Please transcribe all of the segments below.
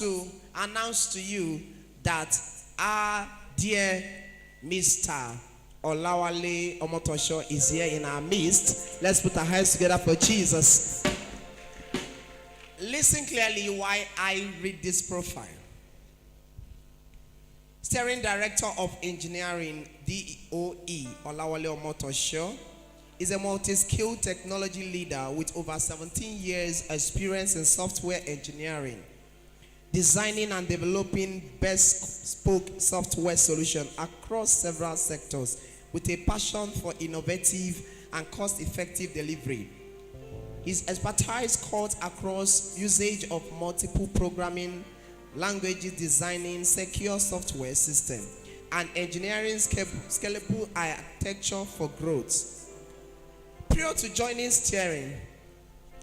to announce to you that our dear Mr. Olawale Omotosho is here in our midst. Let's put our hands together for Jesus. Listen clearly while I read this profile. Steering Director of Engineering, DOE, Olawale Omotosho, is a multi-skilled technology leader with over 17 years experience in software engineering, designing and developing bespoke software solutions across several sectors with a passion for innovative and cost-effective delivery. His expertise cuts across usage of multiple programming languages, designing secure software systems, and engineering scalable architecture for growth. Prior to joining Steering,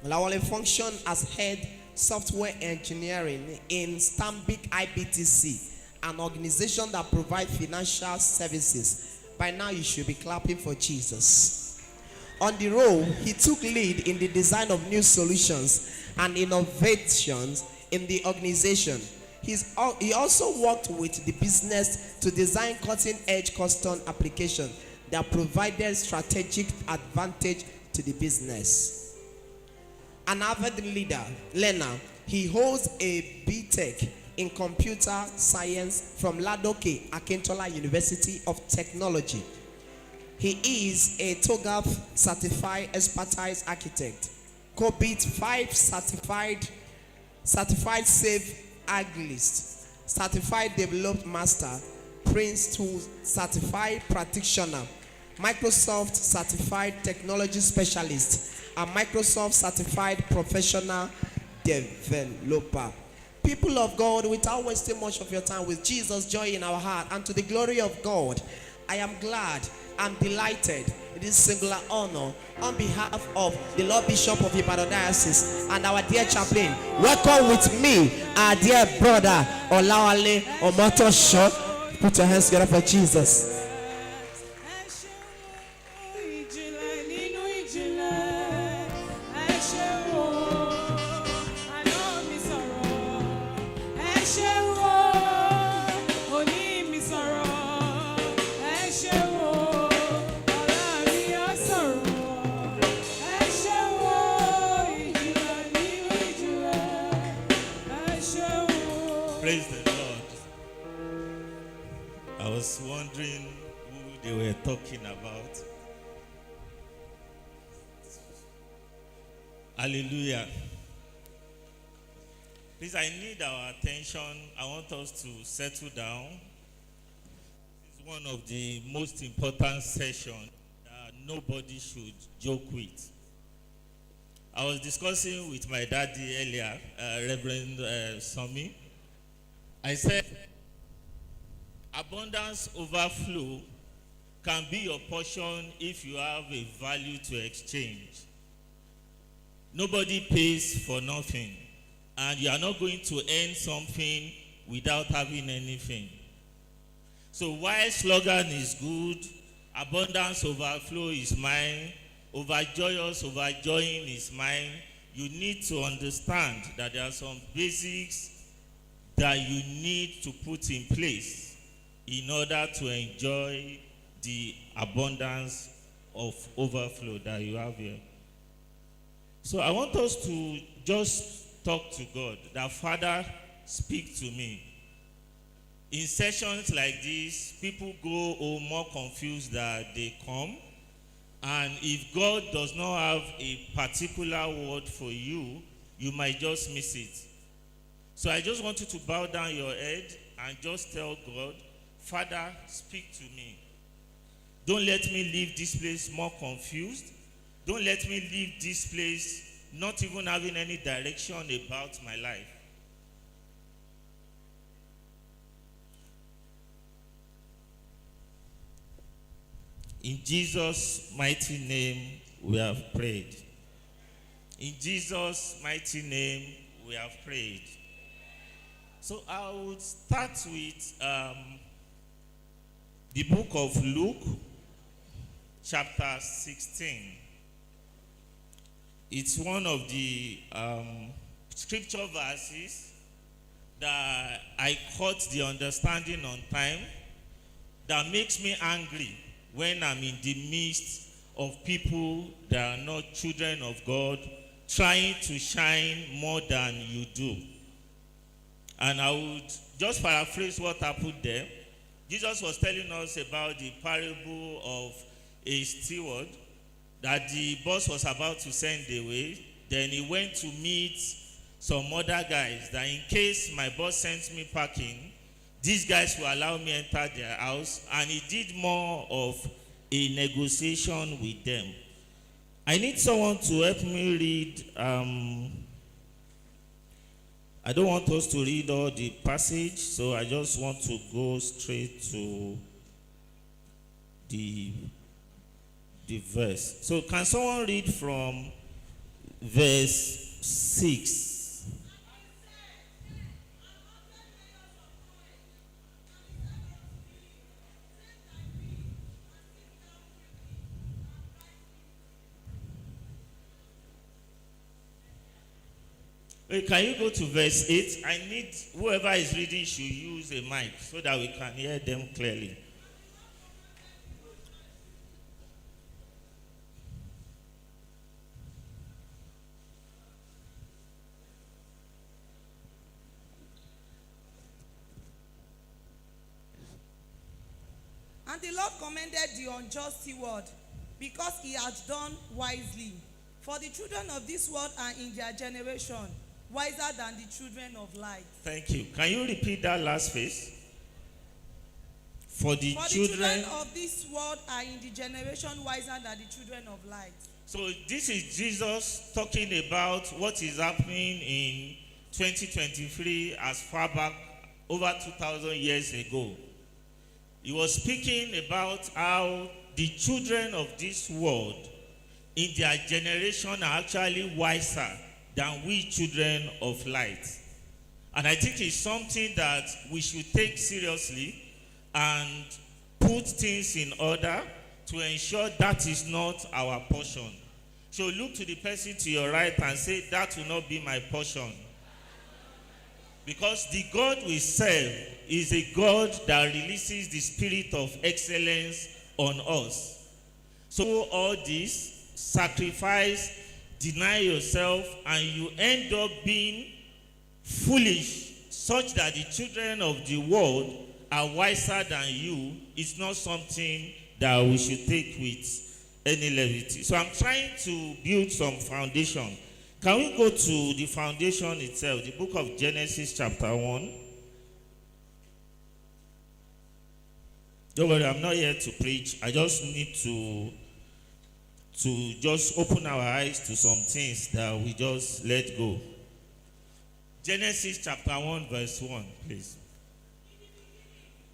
Olawale functioned as head software engineering in Stanbic IBTC, an organization that provides financial services. By now, you should be clapping for Jesus. On the role, he took lead in the design of new solutions and innovations in the organization. He also worked with the business to design cutting-edge custom applications that provided strategic advantage to the business. An avid learner, he holds a BTech in computer science from Ladoke Akintola University of Technology. He is a TOGAF certified expertise architect, COBIT 5 certified safe agilist, certified developed master, Prince 2 certified practitioner, Microsoft certified technology specialist, and Microsoft certified professional developer. People of God, without wasting much of your time, with Jesus' joy in our heart and to the glory of God, I am glad and delighted in this singular honor on behalf of the Lord Bishop of Ibadan Diocese and our dear chaplain. Welcome with me, our dear brother Olawale Omotosho. Put your hands together for Jesus. Praise the Lord. I was wondering who they were talking about. Hallelujah. Please, I need our attention. I want us to settle down. It's one of the most important sessions that nobody should joke with. I was discussing with my daddy earlier, Reverend Somi. I said, abundance overflow can be your portion if you have a value to exchange. Nobody pays for nothing, and you are not going to earn something without having anything. So while slogan is good, abundance overflow is mine, overjoyous, overjoying is mine, you need to understand that there are some basics that you need to put in place in order to enjoy the abundance of overflow that you have here. So I want us to just talk to God, that Father, speak to me. In sessions like this, people go home more confused than they come. And if God does not have a particular word for you, you might just miss it. So I just want you to bow down your head and just tell God, Father, speak to me. Don't let me leave this place more confused. Don't let me leave this place not even having any direction about my life. In Jesus' mighty name, we have prayed. In Jesus' mighty name, we have prayed. So I will start with the book of Luke, chapter 16. It's one of the scripture verses that I caught the understanding on time, that makes me angry when I'm in the midst of people that are not children of God, trying to shine more than you do. And I would just paraphrase what happened there. Jesus was telling us about the parable of a steward that the boss was about to send away. Then he went to meet some other guys that in case my boss sends me packing, these guys will allow me enter their house. And he did more of a negotiation with them. I need someone to help me read. I don't want us to read all the passage, so I just want to go straight to the verse. So can someone read from verse 6? Can you go to verse 8? I need whoever is reading should use a mic so that we can hear them clearly. And the Lord commended the unjust steward, because he had done wisely. For the children of this world are in their generation wiser than the children of light. Thank you. Can you repeat that last phrase? For the children of this world are in the generation wiser than the children of light. So this is Jesus talking about what is happening in 2023 as far back over 2,000 years ago. He was speaking about how the children of this world in their generation are actually wiser than we children of light. And I think it's something that we should take seriously and put things in order to ensure that is not our portion. So look to the person to your right and say, that will not be my portion. Because the God we serve is a God that releases the spirit of excellence on us. So all this, sacrifice, deny yourself, and you end up being foolish, such that the children of the world are wiser than you. It's not something that we should take with any levity. So I'm trying to build some foundation. Can we go to the foundation itself, the book of Genesis chapter 1? Don't worry, I'm not here to preach. I just need to just open our eyes to some things that we just let go. Genesis chapter 1 verse 1, please.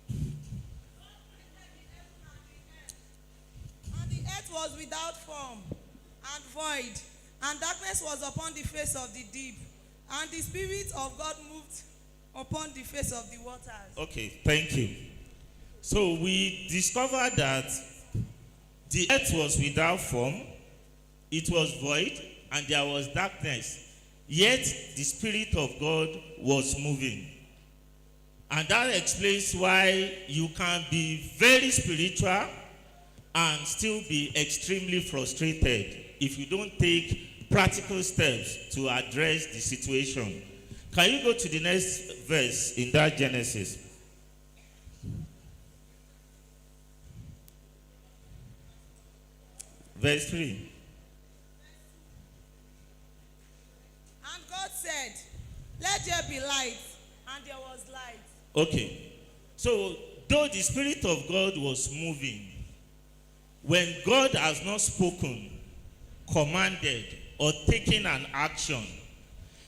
And the earth was without form and void, and darkness was upon the face of the deep, and the Spirit of God moved upon the face of the waters. Okay, thank you. So we discovered that the earth was without form, it was void, and there was darkness. Yet the Spirit of God was moving. And that explains why you can be very spiritual and still be extremely frustrated if you don't take practical steps to address the situation. Can you go to the next verse in that Genesis? Verse 3. And God said, let there be light, and there was light. Okay. So, though the Spirit of God was moving, when God has not spoken, commanded, or taken an action,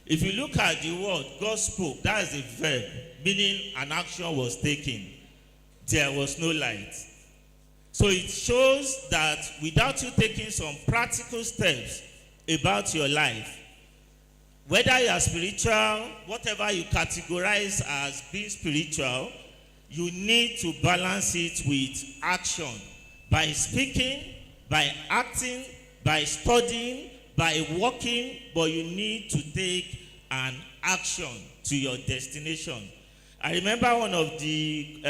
if you look at the word, God spoke, that is a verb, meaning an action was taken. There was no light. So it shows that without you taking some practical steps about your life, whether you are spiritual, whatever you categorize as being spiritual, you need to balance it with action. By speaking, by acting, by studying, by walking, but you need to take an action to your destination. I remember one of the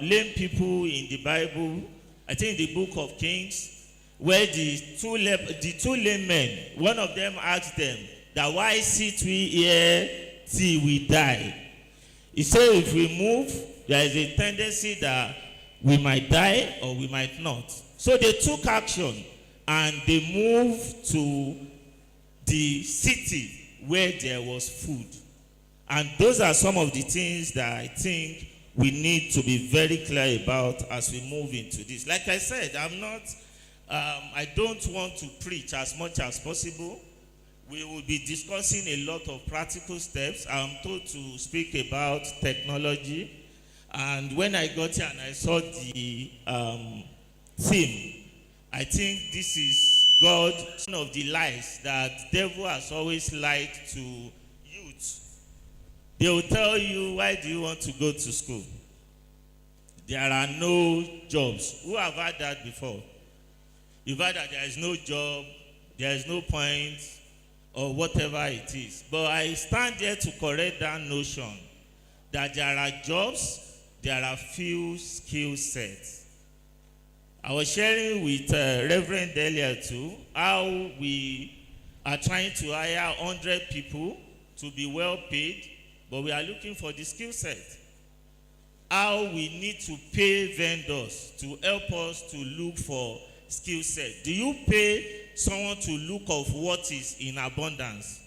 lame people in the Bible, I think the book of Kings, where the two lame men, one of them asked them, that why sit we here till we die? He said if we move, there is a tendency that we might die or we might not. So they took action and they moved to the city where there was food. And those are some of the things that I think we need to be very clear about as we move into this. Like I said, I don't want to preach as much as possible. We will be discussing a lot of practical steps. I'm told to speak about technology. And when I got here and I saw the theme, I think this is God, one of the lies that devil has always lied to youth. They will tell you, why do you want to go to school? There are no jobs. Who have heard that before? You've heard that there is no job, there is no point, or whatever it is. But I stand there to correct that notion that there are jobs, there are few skill sets. I was sharing with Reverend earlier too, how we are trying to hire 100 people to be well paid, but we are looking for the skill set. How we need to pay vendors to help us to look for skill set. Do you pay someone to look of what is in abundance?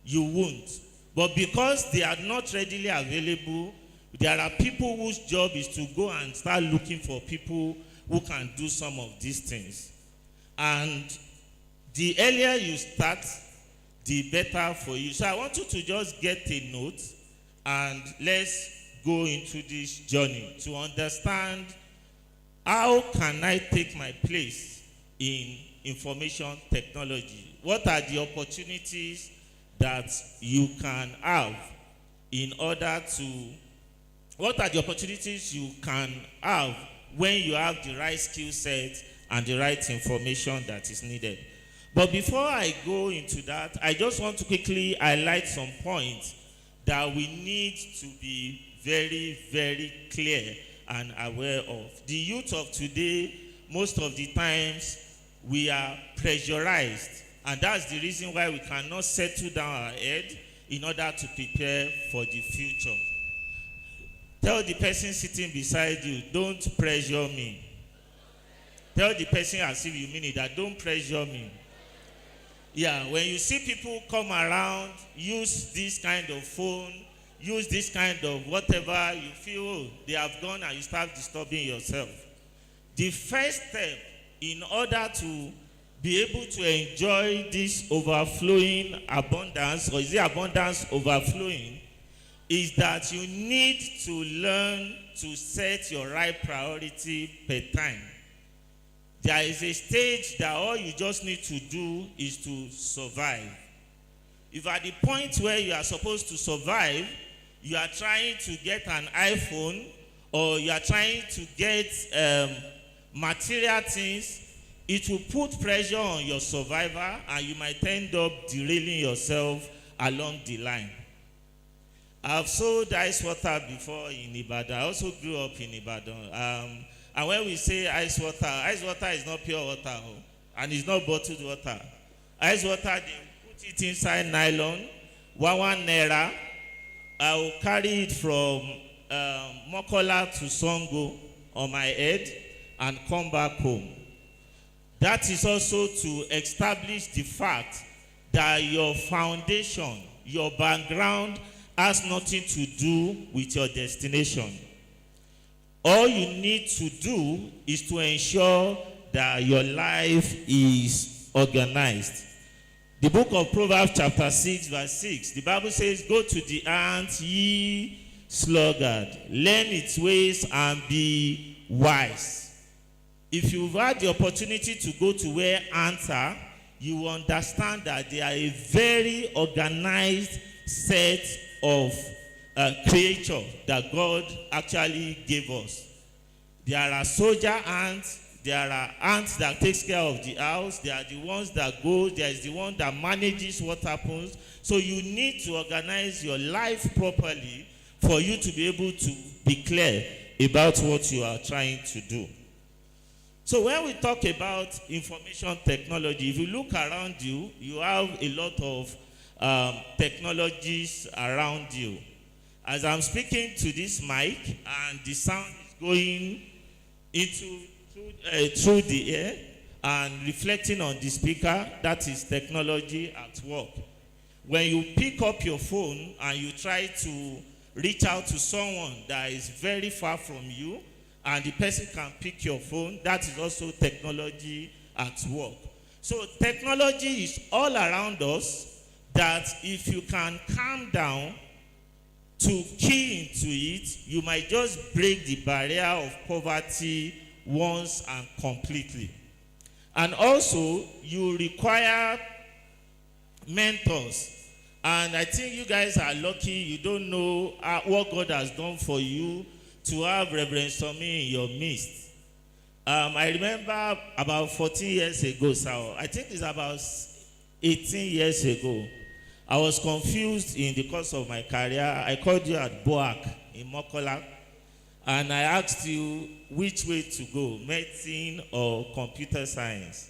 You won't. But because they are not readily available, there are people whose job is to go and start looking for people who can do some of these things. And the earlier you start, the better for you. So I want you to just get a note and let's go into this journey to understand how can I take my place in information technology. What are the opportunities that you can have in order to, what are the opportunities you can have when you have the right skill set and the right information that is needed. But before I go into that, I just want to quickly highlight some points that we need to be very, very clear and aware of. The youth of today, most of the times, we are pressurized. And that's the reason why we cannot settle down our head in order to prepare for the future. Tell the person sitting beside you, don't pressure me. Tell the person as if you mean it, that don't pressure me. Yeah, when you see people come around, use this kind of phone, use this kind of whatever, you feel they have gone and you start disturbing yourself. The first step in order to be able to enjoy this overflowing abundance, or is it abundance overflowing, is that you need to learn to set your right priority per time. There is a stage that all you just need to do is to survive. If at the point where you are supposed to survive, you are trying to get an iPhone or you are trying to get material things, it will put pressure on your survivor and you might end up derailing yourself along the line. I've sold ice water before in Ibadan. I also grew up in Ibadan. And when we say ice water is not pure water, and it's not bottled water. Ice water, they put it inside nylon, 1 naira. I will carry it from Mokola to Songo on my head and come back home. That is also to establish the fact that your foundation, your background has nothing to do with your destination. All you need to do is to ensure that your life is organized. The book of Proverbs chapter 6 verse 6, the Bible says, go to the ant, ye sluggard, learn its ways and be wise. If you've had the opportunity to go to where ants are, you will understand that they are a very organized set of creature that God actually gave us. There are soldier ants, There are ants that takes care of the house. There are the ones that go. There is the one that manages what happens. So you need to organize your life properly for you to be able to be clear about what you are trying to do. So when we talk about information technology, if you look around you, you have a lot of technologies around you. As I'm speaking to this mic and the sound is going through the air and reflecting on the speaker, that is technology at work. When you pick up your phone and you try to reach out to someone that is very far from you and the person can pick your phone, that is also technology at work. So technology is all around us, that if you can calm down to key into it, you might just break the barrier of poverty once and completely. And also, you require mentors. And I think you guys are lucky. You don't know what God has done for you to have Reverend Somi in your midst. I remember about 14 years ago, so I think it's about 18 years ago, I was confused in the course of my career. I called you at Boak in Mokola, and I asked you which way to go, medicine or computer science.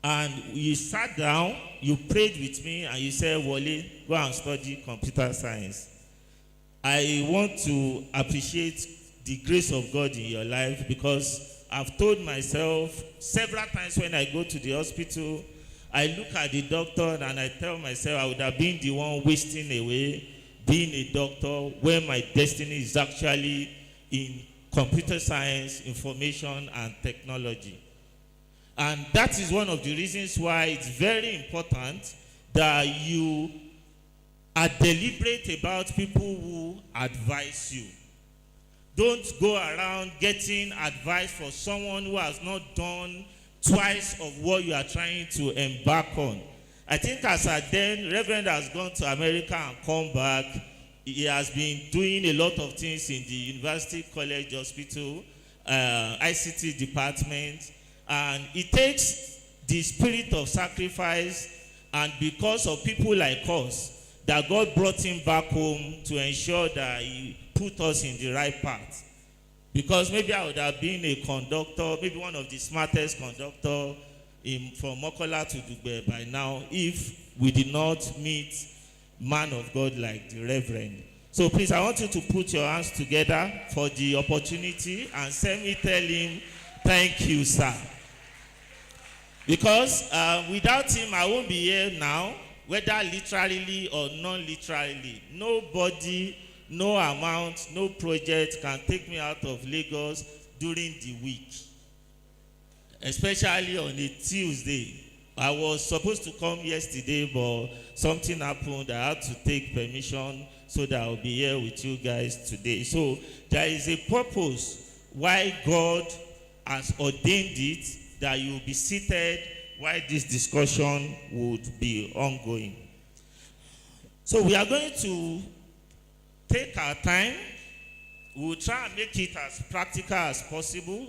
And you sat down, you prayed with me, and you said, Wole, go and study computer science. I want to appreciate the grace of God in your life, because I've told myself several times when I go to the hospital, I look at the doctor and I tell myself I would have been the one wasting away being a doctor when my destiny is actually in computer science, information, and technology. And that is one of the reasons why it's very important that you are deliberate about people who advise you. Don't go around getting advice for someone who has not done twice of what you are trying to embark on. I think as at then, Reverend has gone to America and come back. He has been doing a lot of things in the University College Hospital, ICT department, and it takes the spirit of sacrifice, and because of people like us, that God brought him back home to ensure that he put us in the right path. Because maybe I would have been a conductor, maybe one of the smartest conductor from Mokola to Dugbe by now, if we did not meet man of God like the Reverend. So please, I want you to put your hands together for the opportunity and send me tell him, thank you, sir. Because without him, I won't be here now, whether literally or non-literally. Nobody, no amount, no project can take me out of Lagos during the week. Especially on a Tuesday. I was supposed to come yesterday, but something happened. I had to take permission so that I'll be here with you guys today. So there is a purpose why God has ordained it, that you will be seated while this discussion would be ongoing. So we are going to take our time. We will try and make it as practical as possible.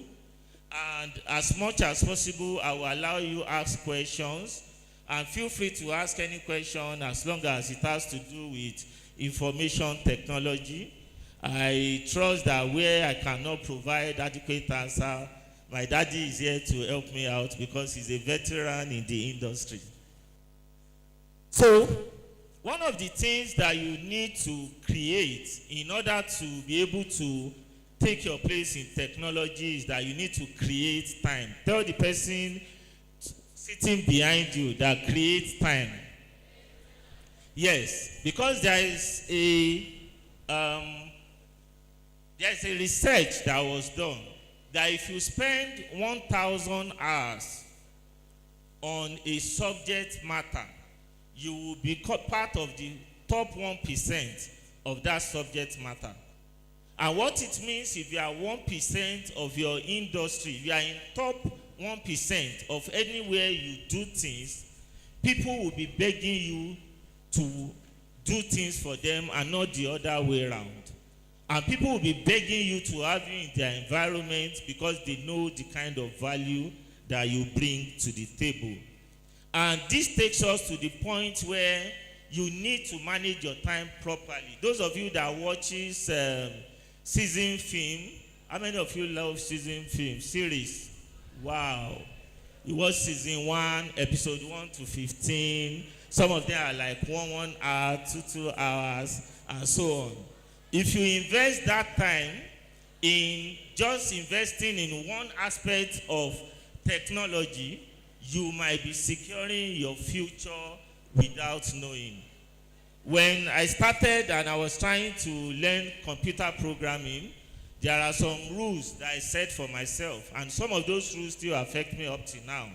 And as much as possible, I will allow you to ask questions. And feel free to ask any question as long as it has to do with information technology. I trust that where I cannot provide adequate answer, my daddy is here to help me out because he's a veteran in the industry. So, one of the things that you need to create in order to be able to take your place in technology is that you need to create time. Tell the person sitting behind you that creates time. Yes, because there is a research that was done that if you spend 1,000 hours on a subject matter, you will be part of the top 1% of that subject matter. And what it means, if you are 1% of your industry, if you are in top 1% of anywhere you do things, people will be begging you to do things for them and not the other way around. And people will be begging you to have you in their environment because they know the kind of value that you bring to the table. And this takes us to the point where you need to manage your time properly. Those of you that watches season film, how many of you love season film series? Wow. It was season 1, episode 1 to 15. Some of them are like 1 hour, 2 hours, and so on. If you invest that time in just investing in one aspect of technology, you might be securing your future without knowing. When I started and I was trying to learn computer programming, there are some rules that I set for myself, and some of those rules still affect me up to now.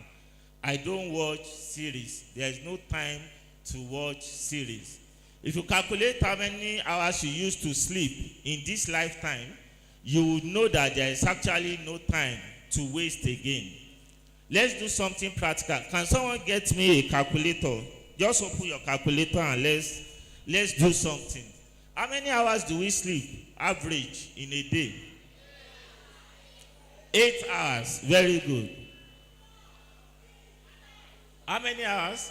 I don't watch series. There is no time to watch series. If you calculate how many hours you used to sleep in this lifetime, you would know that there is actually no time to waste again. Let's do something practical. Can someone get me a calculator? Just open your calculator and let's do something. How many hours do we sleep, average, in a day? 8 hours. Very good. How many hours?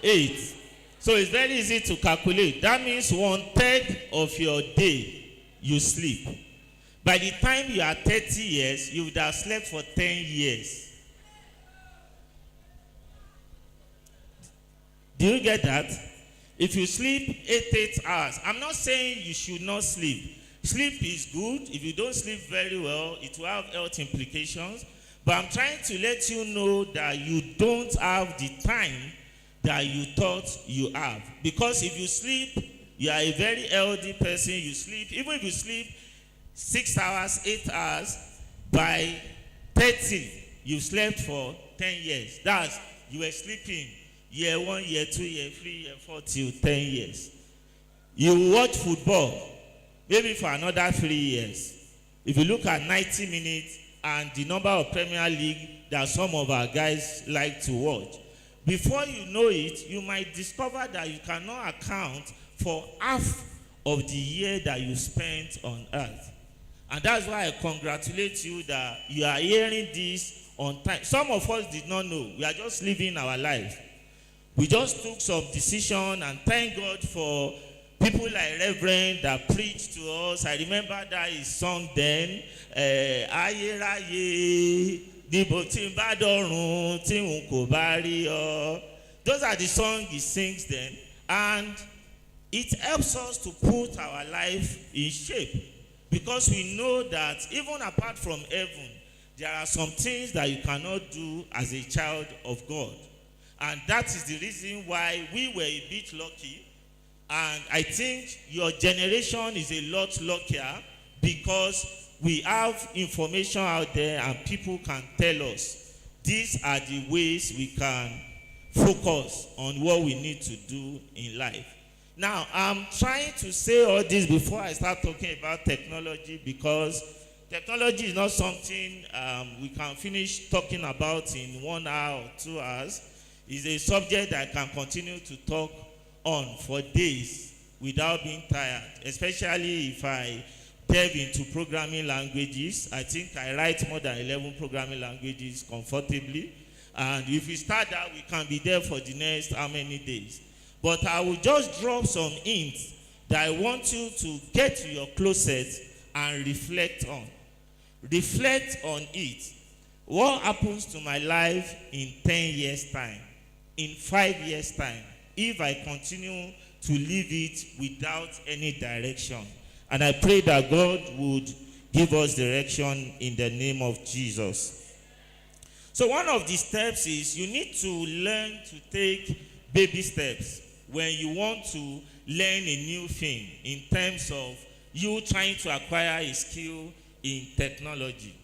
8. So it's very easy to calculate. That means 1/3 of your day you sleep. By the time you are 30 years, you would have slept for 10 years. Do you get that? If you sleep 8 hours, I'm not saying you should not sleep. Sleep is good. If you don't sleep very well, it will have health implications. But I'm trying to let you know that you don't have the time that you thought you have. Because if you sleep, you are a very healthy person. You sleep, even if you sleep 6 hours, 8 hours, by 30, you slept for 10 years. That's, you were sleeping year 1, year 2, year 3, year 4, till 10 years. You watch football, maybe for another 3 years. If you look at 90 minutes and the number of Premier League that some of our guys like to watch, before you know it, you might discover that you cannot account for half of the year that you spent on earth. And that's why I congratulate you that you are hearing this on time. Some of us did not know. We are just living our life. We just took some decision, and thank God for people like Reverend that preached to us. I remember that his song then, Aye Raye. Those are the songs he sings then, and it helps us to put our life in shape, because we know that even apart from heaven, there are some things that you cannot do as a child of God. And that is the reason why we were a bit lucky, and I think your generation is a lot luckier, because we have information out there and people can tell us these are the ways we can focus on what we need to do in life. Now, I'm trying to say all this before I start talking about technology, because technology is not something we can finish talking about in 1 hour or 2 hours. It's a subject that I can continue to talk on for days without being tired, especially if I delve into programming languages. I think I write more than 11 programming languages comfortably. And if we start that, we can be there for the next how many days. But I will just drop some hints that I want you to get to your closet and reflect on. Reflect on it. What happens to my life in 10 years' time? In 5 years' time? If I continue to live it without any direction? And I pray that God would give us direction in the name of Jesus. So one of the steps is you need to learn to take baby steps when you want to learn a new thing in terms of you trying to acquire a skill in technology.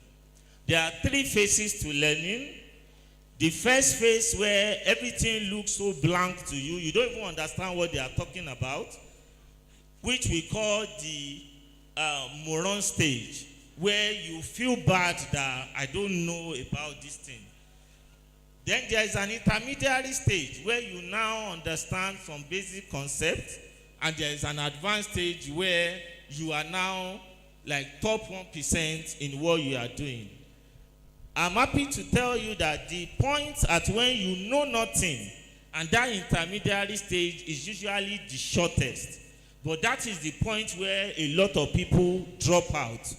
There are 3 phases to learning. The first phase, where everything looks so blank to you, you don't even understand what they are talking about, which we call the moron stage, where you feel bad that I don't know about this thing. Then there is an intermediary stage where you now understand some basic concepts, and there is an advanced stage where you are now like top 1% in what you are doing. I'm happy to tell you that the point at when you know nothing and that intermediary stage is usually the shortest. But that is the point where a lot of people drop out.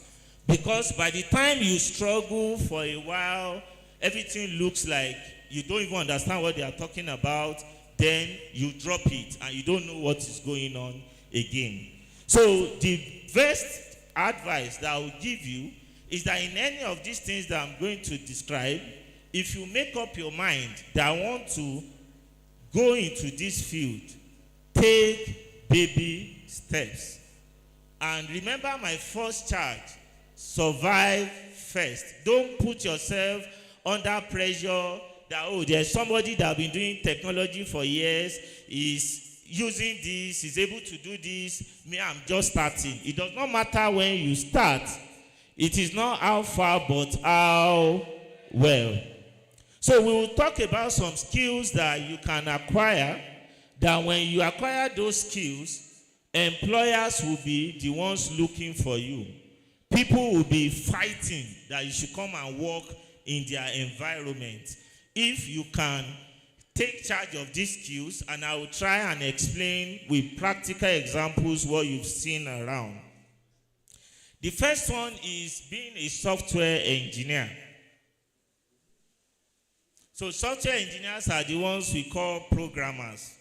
Because by the time you struggle for a while, everything looks like you don't even understand what they are talking about, then you drop it and you don't know what is going on again. So the best advice that I will give you is that in any of these things that I'm going to describe, if you make up your mind that I want to go into this field, take baby steps. And remember my first charge, survive first. Don't put yourself under pressure that, oh, there's somebody that has been doing technology for years, is using this, is able to do this. Me, I'm just starting. It does not matter when you start. It is not how far, but how well. So we will talk about some skills that you can acquire, that when you acquire those skills, employers will be the ones looking for you. People will be fighting that you should come and work in their environment. If you can take charge of these skills, and I will try and explain with practical examples what you've seen around. The first one is being a software engineer. So software engineers are the ones we call programmers.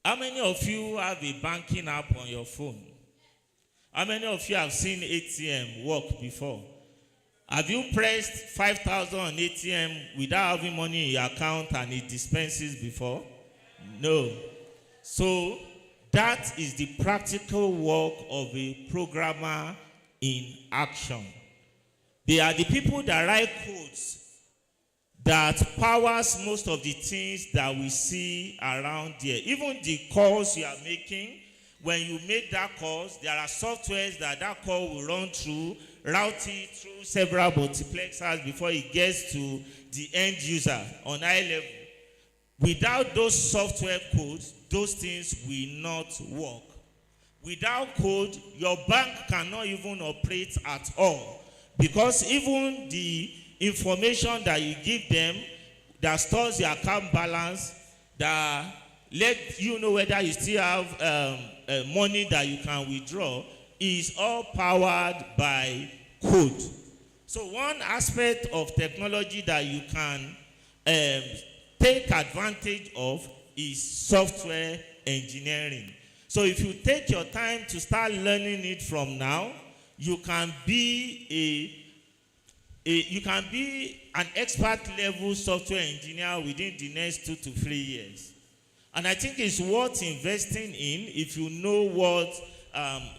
How many of you have a banking app on your phone? How many of you have seen ATM work before? Have you pressed 5,000 on ATM without having money in your account and it dispenses before? No. So that is the practical work of a programmer in action. They are the people that write codes that powers most of the things that we see around there. Even the calls you are making, when you make that calls, there are softwares that call will run through, route it through several multiplexers before it gets to the end user on high level. Without those software codes, those things will not work. Without code, your bank cannot even operate at all, because even the information that you give them that stores your account balance, that let you know whether you still have money that you can withdraw, is all powered by code. So one aspect of technology that you can take advantage of is software engineering. So if you take your time to start learning it from now, you can be an expert level software engineer within the next 2 to 3 years. And I think it's worth investing in if you know what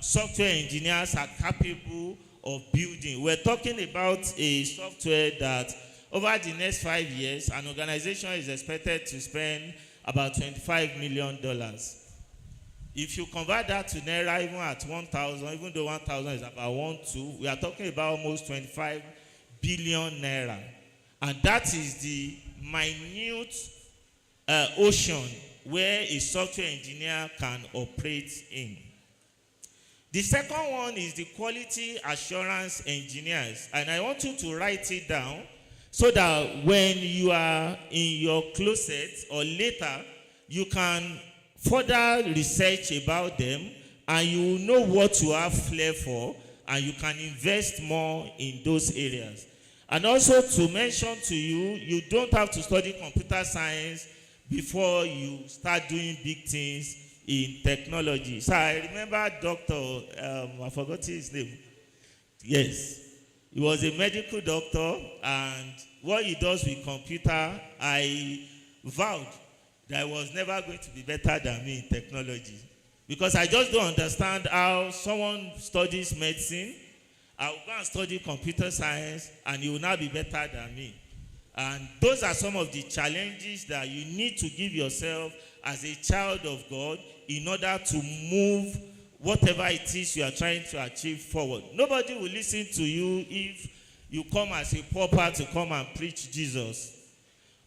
software engineers are capable of building. We're talking about a software that over the next 5 years, an organization is expected to spend about $25 million. If you convert that to Naira, even at 1,000, even though 1,000 is about 1.2, we are talking about almost 25 billion Naira. And that is the minute ocean where a software engineer can operate in. The second one is the quality assurance engineers. And I want you to write it down so that when you are in your closet or later, you can further research about them and you will know what you have flair for, and you can invest more in those areas. And also to mention to you, you don't have to study computer science before you start doing big things in technology. So I remember Dr. I forgot his name. Yes. He was a medical doctor, and what he does with computer, I vowed that I was never going to be better than me in technology. Because I just don't understand how someone studies medicine, I will go and study computer science, and he will now be better than me. And those are some of the challenges that you need to give yourself as a child of God in order to move whatever it is you are trying to achieve forward. Nobody will listen to you if you come as a pauper to come and preach Jesus.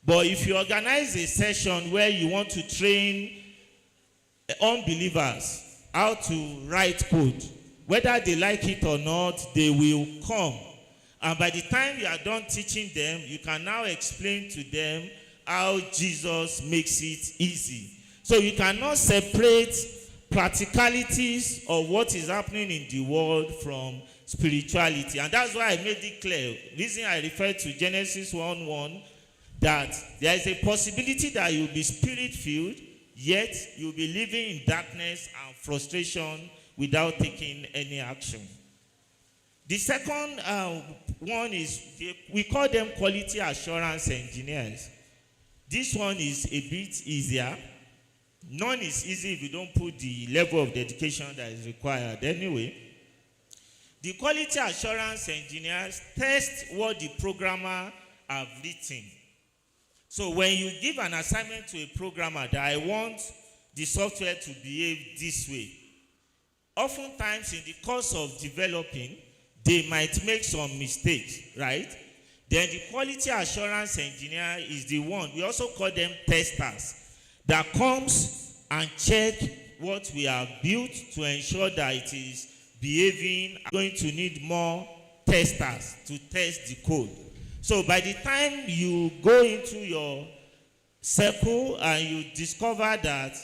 But if you organize a session where you want to train unbelievers how to write code. Whether they like it or not, they will come. And by the time you are done teaching them, you can now explain to them how Jesus makes it easy. So you cannot separate practicalities of what is happening in the world from spirituality. And that's why I made it clear. The reason I refer to Genesis 1:1, that there is a possibility that you'll be spirit-filled, yet you'll be living in darkness and frustration without taking any action. The second one is, we call them quality assurance engineers. This one is a bit easier. None is easy if you don't put the level of dedication that is required. Anyway, the quality assurance engineers test what the programmer have written. So when you give an assignment to a programmer that I want the software to behave this way, oftentimes in the course of developing, they might make some mistakes, right? Then the quality assurance engineer is the one, we also call them testers, that comes and check what we have built to ensure that it is behaving. I'm going to need more testers to test the code. So by the time you go into your circle and you discover that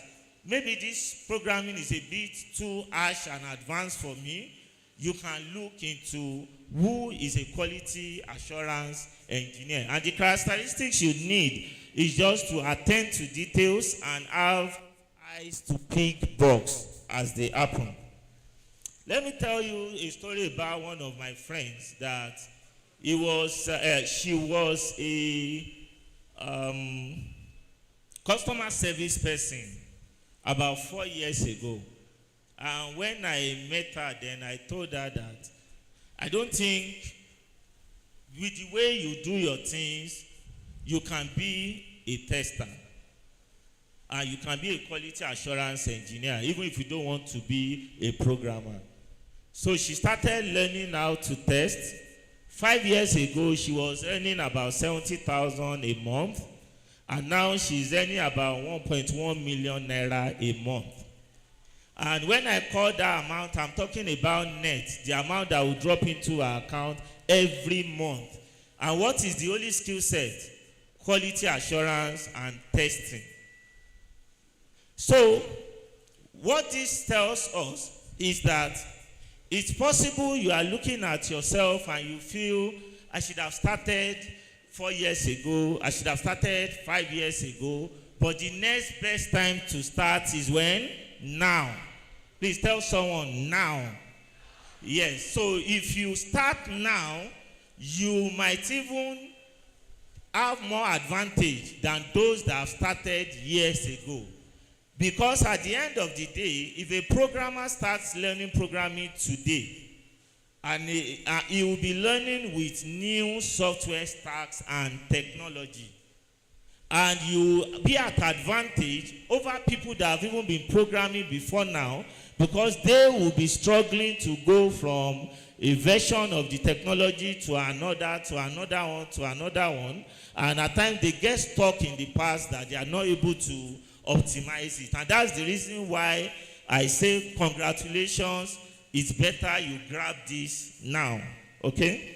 maybe this programming is a bit too harsh and advanced for me, you can look into who is a quality assurance engineer. And the characteristics you need is just to attend to details and have eyes to pick bugs as they happen. Let me tell you a story about one of my friends that she was a customer service person about 4 years ago. And when I met her, then I told her that I don't think with the way you do your things, you can be a tester. And you can be a quality assurance engineer, even if you don't want to be a programmer. So she started learning how to test. 5 years ago, she was earning about 70,000 a month. And now she's earning about 1.1 million naira a month. And when I call that amount, I'm talking about net, the amount that will drop into her account every month. And what is the only skill set? Quality assurance and testing. So, what this tells us is that it's possible you are looking at yourself and you feel, I should have started 4 years ago, I should have started 5 years ago, but the next best time to start is when? Now. Please tell someone now. Yes, so if you start now, you might even have more advantage than those that have started years ago. Because at the end of the day, if a programmer starts learning programming today, and he will be learning with new software stacks and technology, and you will be at advantage over people that have even been programming before now, because they will be struggling to go from a version of the technology to another one, and at times they get stuck in the past that they are not able to optimize it. And that's the reason why I say congratulations, it's better you grab this now. Okay?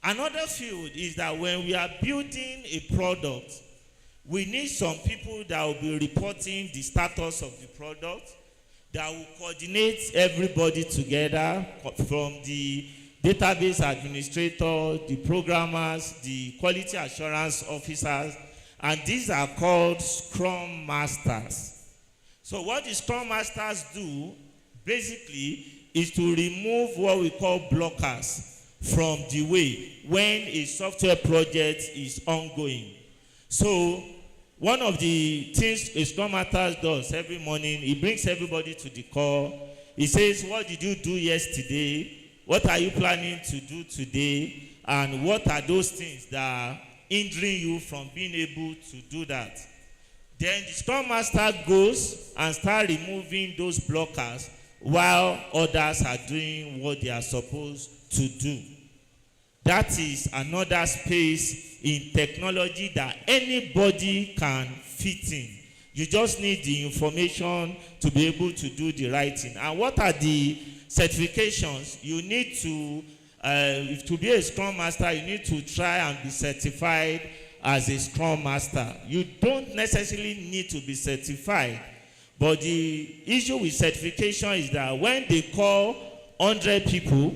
Another field is that when we are building a product, we need some people that will be reporting the status of the product, that will coordinate everybody together, from the database administrator, the programmers, the quality assurance officers, and these are called Scrum Masters. So what the Scrum Masters do, basically, is to remove what we call blockers from the way when a software project is ongoing. So one of the things a Scrum Master does every morning, he brings everybody to the call. He says, what did you do yesterday? What are you planning to do today? And what are those things that are hindering you from being able to do that? Then the Scrum Master goes and starts removing those blockers while others are doing what they are supposed to do. That is another space in technology that anybody can fit in. You just need the information to be able to do the right thing. And what are the certifications? You need to, if to be a Scrum Master, you need to try and be certified as a Scrum Master. You don't necessarily need to be certified. But the issue with certification is that when they call 100 people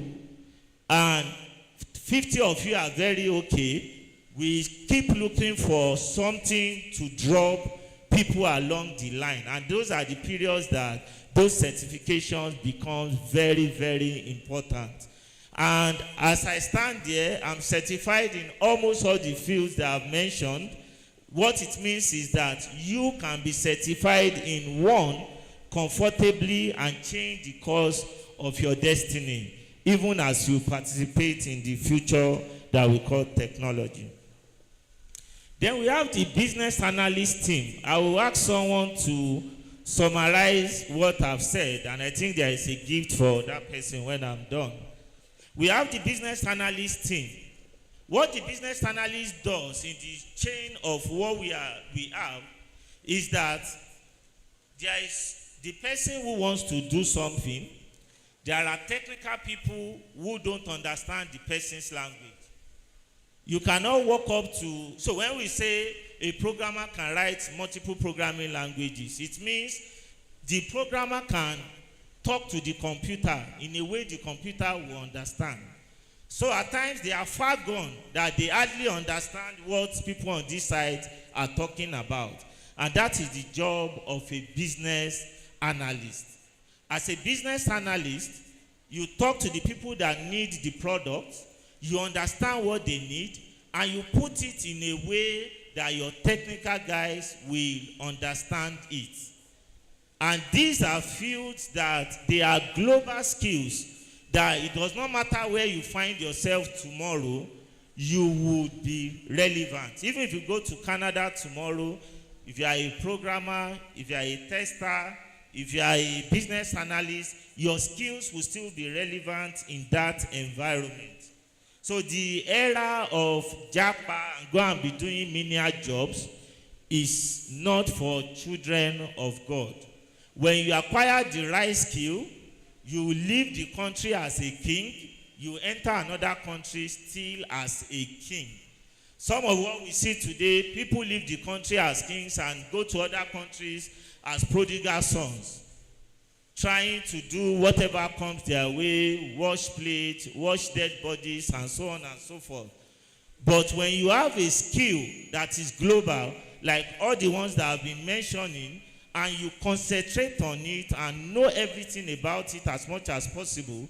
and 50 of you are very okay, we keep looking for something to drop people along the line. And those are the periods that those certifications become very, very important. And as I stand there, I'm certified in almost all the fields that I've mentioned. What it means is that you can be certified in one comfortably and change the course of your destiny, even as you participate in the future that we call technology. Then we have the business analyst team. I will ask someone to summarize what I've said, and I think there is a gift for that person when I'm done. We have the business analyst team. What the business analyst does in the chain of what we have is that there is the person who wants to do something. There are technical people who don't understand the person's language. You cannot walk up to, so when we say a programmer can write multiple programming languages, it means the programmer can talk to the computer in a way the computer will understand. So at times they are far gone that they hardly understand what people on this side are talking about. And that is the job of a business analyst. As a business analyst, you talk to the people that need the product, you understand what they need, and you put it in a way that your technical guys will understand it. And these are fields that they are global skills, that it does not matter where you find yourself tomorrow, you would be relevant. Even if you go to Canada tomorrow, if you are a programmer, if you are a tester, if you are a business analyst, your skills will still be relevant in that environment. So the era of Japa and go and be doing menial jobs is not for children of God. When you acquire the right skill, you will leave the country as a king, you enter another country still as a king. Some of what we see today, people leave the country as kings and go to other countries as prodigal sons, trying to do whatever comes their way, wash plates, wash dead bodies, and so on and so forth. But when you have a skill that is global, like all the ones that I've been mentioning, and you concentrate on it and know everything about it as much as possible,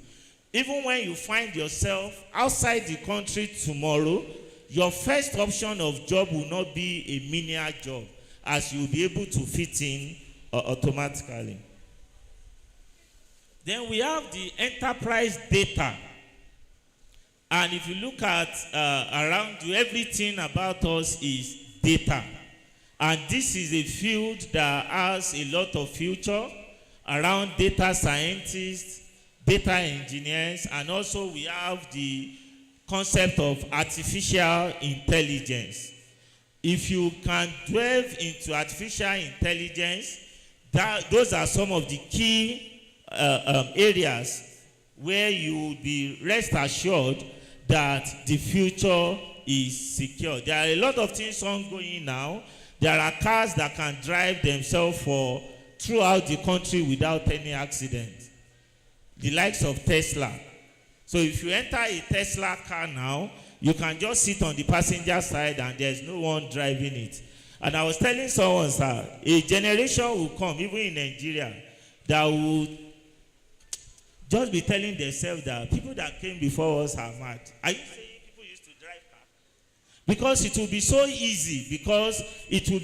even when you find yourself outside the country tomorrow, your first option of job will not be a menial job, as you'll be able to fit in automatically. Then we have the enterprise data. And if you look at around you, everything about us is data. And this is a field that has a lot of future around data scientists, data engineers, and also we have the concept of artificial intelligence. If you can delve into artificial intelligence, those are some of the key areas where you will be rest assured that the future is secure. There are a lot of things ongoing now. There are cars that can drive themselves throughout the country without any accident. The likes of Tesla. So if you enter a Tesla car now, you can just sit on the passenger side and there's no one driving it. And I was telling someone, sir, a generation will come, even in Nigeria, that will just be telling themselves that people that came before us are mad. Are you saying people used to drive cars? Because it will be so easy, because it will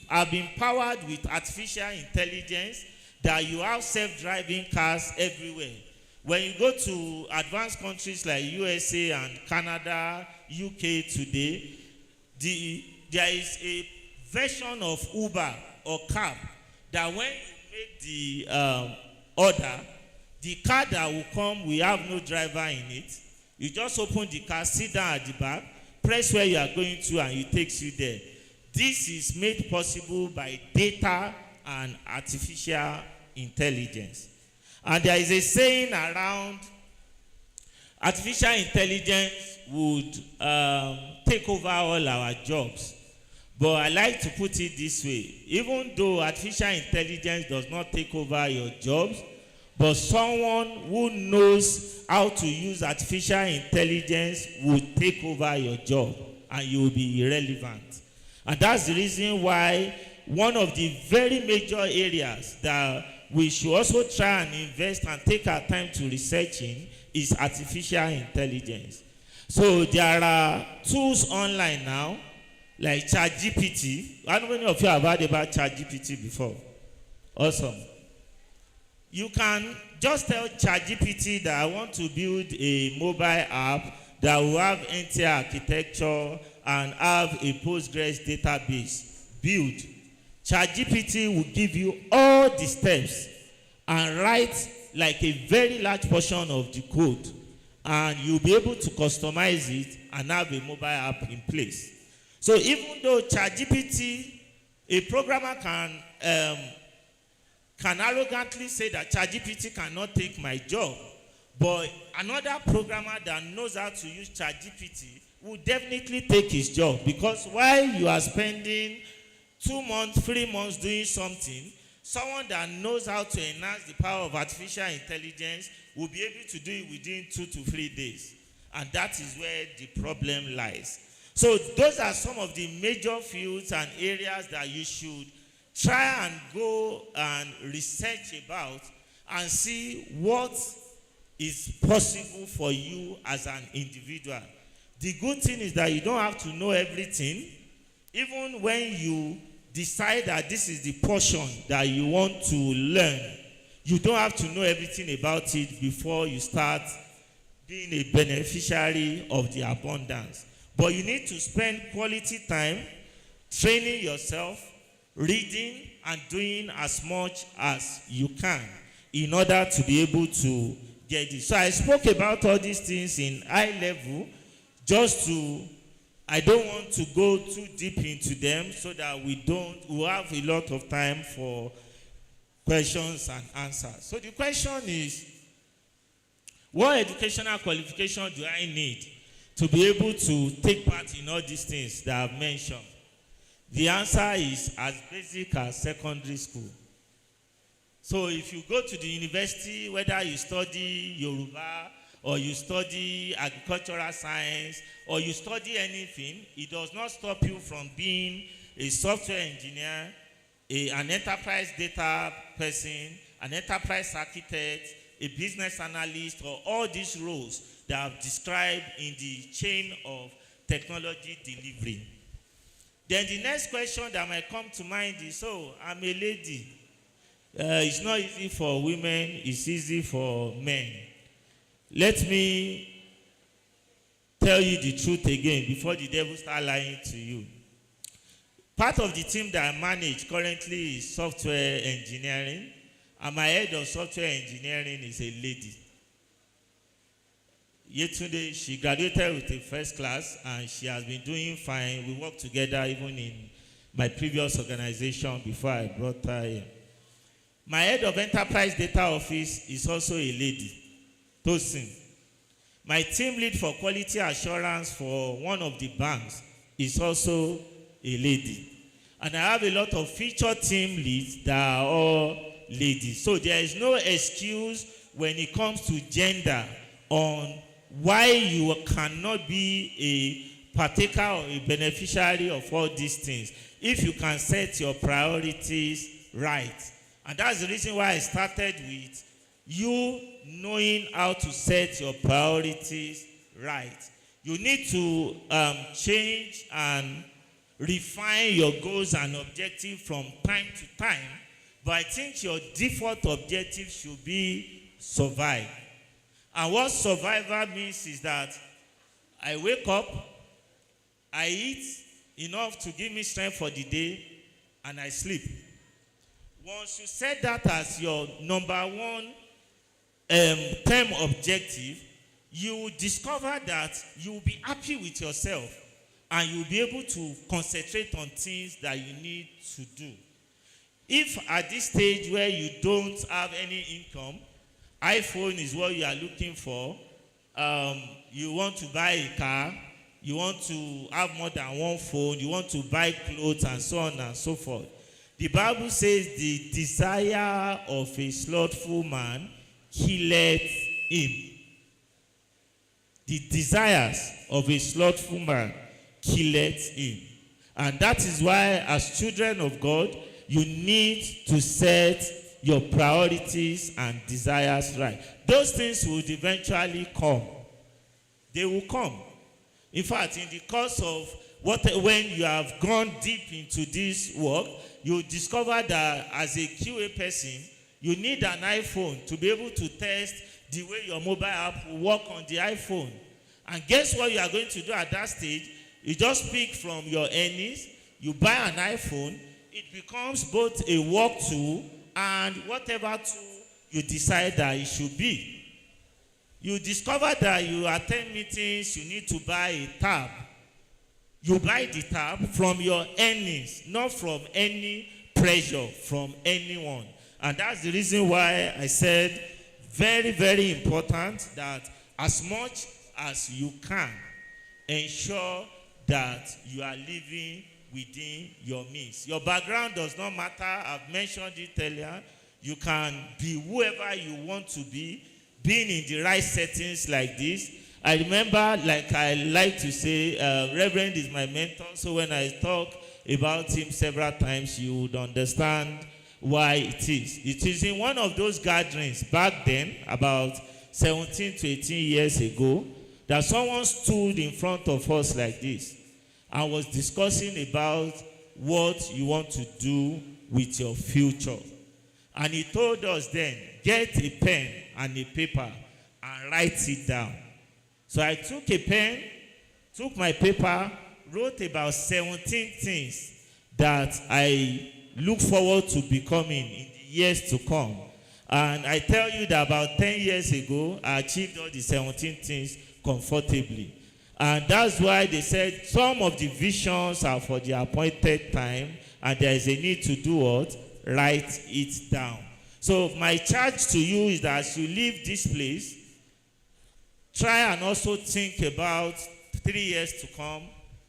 have been powered with artificial intelligence, that you have self-driving cars everywhere. When you go to advanced countries like USA and Canada, UK today, there is a version of Uber or cab that when you make the order, the car that will come will have no driver in it. You just open the car, sit down at the back, press where you are going to, and it takes you there. This is made possible by data and artificial intelligence. And there is a saying around artificial intelligence would take over all our jobs. But I like to put it this way. Even though artificial intelligence does not take over your jobs, but someone who knows how to use artificial intelligence will take over your job and you will be irrelevant. And that's the reason why one of the very major areas that we should also try and invest and take our time to research in is artificial intelligence. So there are tools online now, like ChatGPT. How many of you have heard about ChatGPT before? Awesome. You can just tell ChatGPT that I want to build a mobile app that will have NT architecture and have a Postgres database. Build. ChatGPT will give you all the steps and write like a very large portion of the code, and you'll be able to customize it and have a mobile app in place. So even though ChatGPT, a programmer can arrogantly say that ChatGPT cannot take my job, but another programmer that knows how to use ChatGPT will definitely take his job, because while you are spending 2 months, 3 months doing something, someone that knows how to enhance the power of artificial intelligence will be able to do it within 2 to 3 days. And that is where the problem lies. So those are some of the major fields and areas that you should try and go and research about and see what is possible for you as an individual. The good thing is that you don't have to know everything. Even when you decide that this is the portion that you want to learn, you don't have to know everything about it before you start being a beneficiary of the abundance. But you need to spend quality time training yourself, reading, and doing as much as you can in order to be able to get it. So I spoke about all these things in high level I don't want to go too deep into them so that we'll have a lot of time for questions and answers. So the question is, what educational qualification do I need to be able to take part in all these things that I've mentioned? The answer is as basic as secondary school. So if you go to the university, whether you study Yoruba or you study agricultural science or you study anything, it does not stop you from being a software engineer, an enterprise data person, an enterprise architect, a business analyst, or all these roles that I've described in the chain of technology delivery. Then the next question that might come to mind is, I'm a lady. It's not easy for women, it's easy for men. Let me tell you the truth again before the devil starts lying to you. Part of the team that I manage currently is software engineering, and my head of software engineering is a lady. Yesterday, she graduated with a first class, and she has been doing fine. We worked together even in my previous organization before I brought her here. My head of enterprise data office is also a lady, Tosin. My team lead for quality assurance for one of the banks is also a lady. And I have a lot of feature team leads that are all ladies. So there is no excuse when it comes to gender on why you cannot be a partaker or a beneficiary of all these things if you can set your priorities right. And that's the reason why I started with you knowing how to set your priorities right. You need to change and refine your goals and objectives from time to time, but I think your default objective should be survive. And what survival means is that I wake up, I eat enough to give me strength for the day, and I sleep. Once you set that as your number one term objective, you will discover that you will be happy with yourself. and you'll be able to concentrate on things that you need to do. If at this stage where you don't have any income, iPhone is what you are looking for, you want to buy a car, you want to have more than one phone, you want to buy clothes, and so on and so forth. The Bible says the desire of a slothful man killeth him. The desires of a slothful man killeth him. And that is why, as children of God, you need to set your priorities and desires right. Those things will eventually come. They will come. In fact, in the course of when you have gone deep into this work, you discover that as a QA person, you need an iPhone to be able to test the way your mobile app will work on the iPhone. And guess what you are going to do at that stage? You just pick from your earnings, you buy an iPhone, it becomes both a work tool and whatever tool you decide that it should be. You discover that you attend meetings, you need to buy a tab. You buy the tab from your earnings, not from any pressure from anyone. And that's the reason why I said very, very important that as much as you can, ensure that you are living within your means. Your background does not matter. I've mentioned it earlier. You can be whoever you want to be, being in the right settings like this. I remember, like I like to say, Reverend is my mentor, so when I talk about him several times, you would understand why it is. It is in one of those gatherings back then, about 17 to 18 years ago, that someone stood in front of us like this and was discussing about what you want to do with your future. And he told us then, get a pen and a paper and write it down. So I took a pen, took my paper, wrote about 17 things that I look forward to becoming in the years to come. And I tell you that about 10 years ago, I achieved all the 17 things comfortably. And that's why they said some of the visions are for the appointed time, and there is a need to do what? Write it down. So my charge to you is that as you leave this place, try and also think about 3 years to come,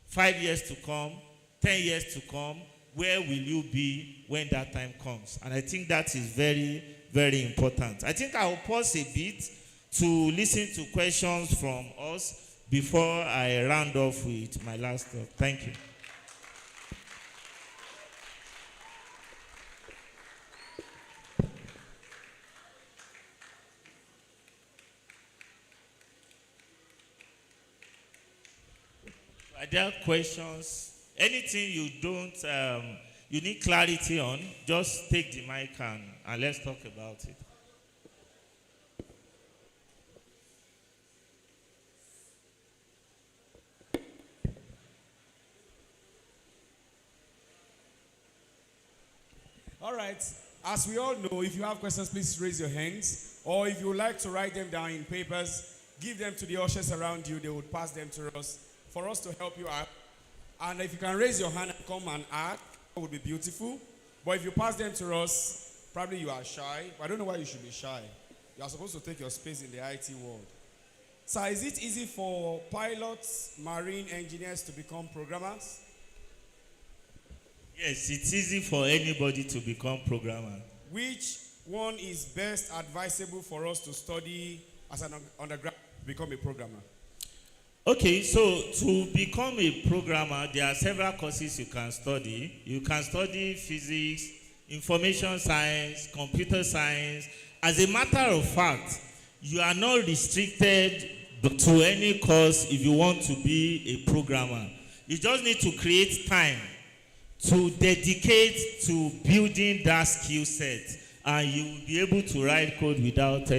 5 years to come, 10 years to come. Where will you be when that time comes? And I think that is very, very important. I think I will pause a bit to listen to questions from us before I round off with my last talk. Thank you. Are there questions? Anything you don't, you need clarity on, just take the mic and let's talk about it. All right. As we all know, if you have questions, please raise your hands. Or if you would like to write them down in papers, give them to the ushers around you. They would pass them to us for us to help you out. And if you can raise your hand and come and act, it would be beautiful. But if you pass them to us, probably you are shy. But I don't know why you should be shy. You are supposed to take your space in the IT world. So is it easy for pilots, marine engineers to become programmers? Yes, it's easy for anybody to become programmer. Which one is best advisable for us to study as an undergrad to become a programmer? Okay, so to become a programmer, there are several courses you can study. You can study physics, information science, computer science. As a matter of fact, you are not restricted to any course if you want to be a programmer. You just need to create time to dedicate to building that skill set, and you will be able to write code without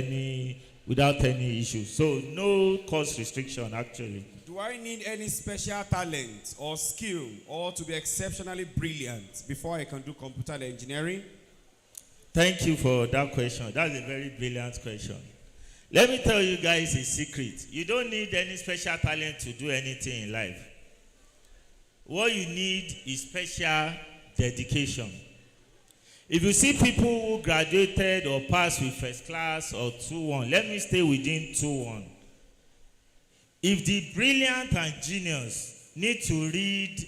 any issues. So no course restriction actually. Do I need any special talent or skill or to be exceptionally brilliant before I can do computer engineering? Thank you for that question. That's a very brilliant question. Let me tell you guys a secret. You don't need any special talent to do anything in life. What you need is special dedication. If you see people who graduated or passed with first class or 2-1, let me stay within 2-1. If the brilliant and genius need to read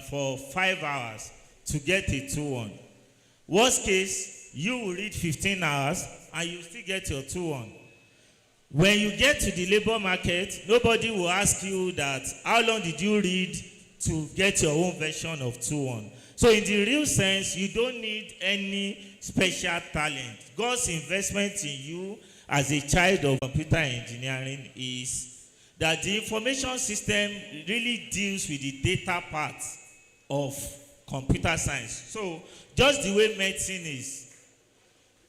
for 5 hours to get a 2-1, worst case, you will read 15 hours and you still get your 2-1. When you get to the labor market, nobody will ask you that, how long did you read to get your own version of 2-1? So in the real sense, you don't need any special talent. God's investment in you as a child of computer engineering is that the information system really deals with the data part of computer science. So just the way medicine is,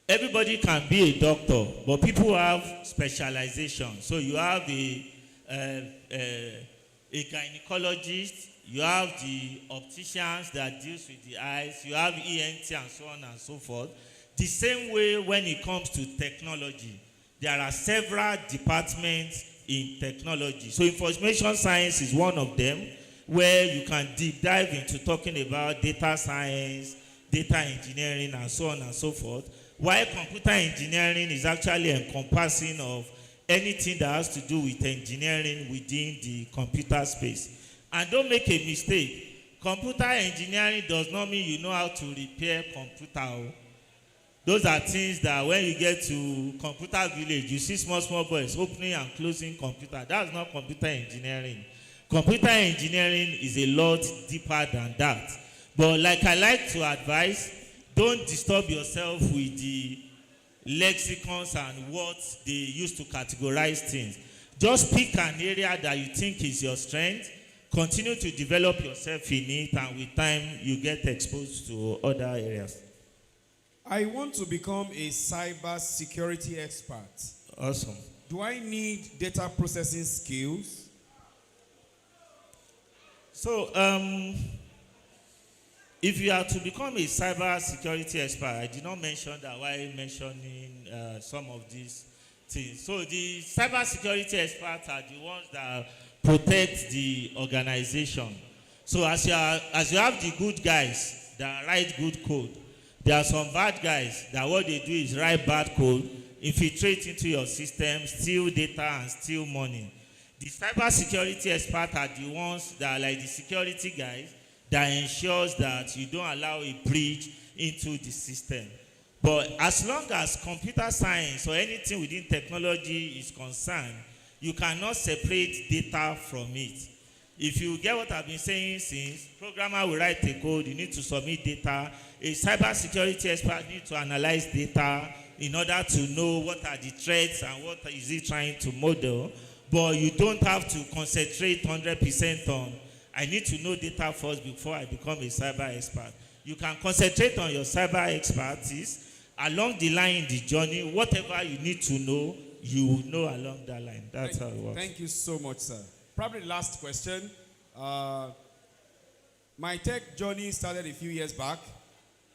everybody can be a doctor, but people have specialization. So you have a gynecologist, you have the opticians that deals with the eyes, you have ENT and so on and so forth. The same way when it comes to technology, there are several departments in technology. So information science is one of them, where you can deep dive into talking about data science, data engineering, and so on and so forth. While computer engineering is actually encompassing of anything that has to do with engineering within the computer space. And don't make a mistake. Computer engineering does not mean you know how to repair computer. Those are things that when you get to computer village, you see small boys opening and closing computer. That's not computer engineering. Computer engineering is a lot deeper than that. But like I like to advise, don't disturb yourself with the lexicons and words they use to categorize things. Just pick an area that you think is your strength. Continue to develop yourself in it, and with time, you get exposed to other areas. I want to become a cyber security expert. Awesome. Do I need data processing skills? So, if you are to become a cyber security expert, I did not mention that while mentioning some of these things. So, the cyber security experts are the ones that protect the organization. So as you have the good guys that write good code, there are some bad guys that what they do is write bad code, infiltrate into your system, steal data and steal money. The cyber security experts are the ones that are like the security guys that ensures that you don't allow a breach into the system. But as long as computer science or anything within technology is concerned, you cannot separate data from it. If you get what I've been saying since, programmer will write a code, you need to submit data. A cybersecurity expert needs to analyze data in order to know what are the threats and what is it trying to model. But you don't have to concentrate 100% on, I need to know data first before I become a cyber expert. You can concentrate on your cyber expertise. Along the line in the journey, whatever you need to know, you will know along that line. That's how it works. Thank you so much, sir. Probably the last question. My tech journey started a few years back,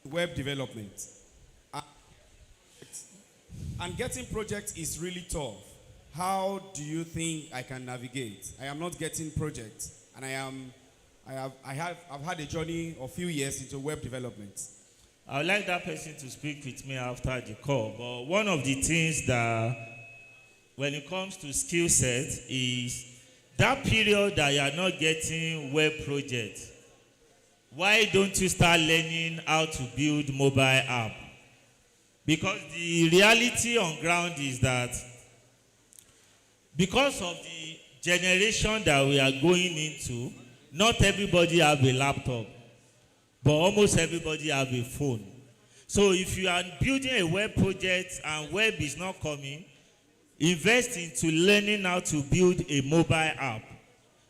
web development. And getting projects is really tough. How do you think I can navigate? I am not getting projects, and I've had a journey of a few years into web development. I would like that person to speak with me after the call. But one of the things that, when it comes to skill set, is that period that you are not getting web projects. Why don't you start learning how to build mobile app? Because the reality on ground is that because of the generation that we are going into, not everybody have a laptop, but almost everybody have a phone. So if you are building a web project and web is not coming, invest into learning how to build a mobile app,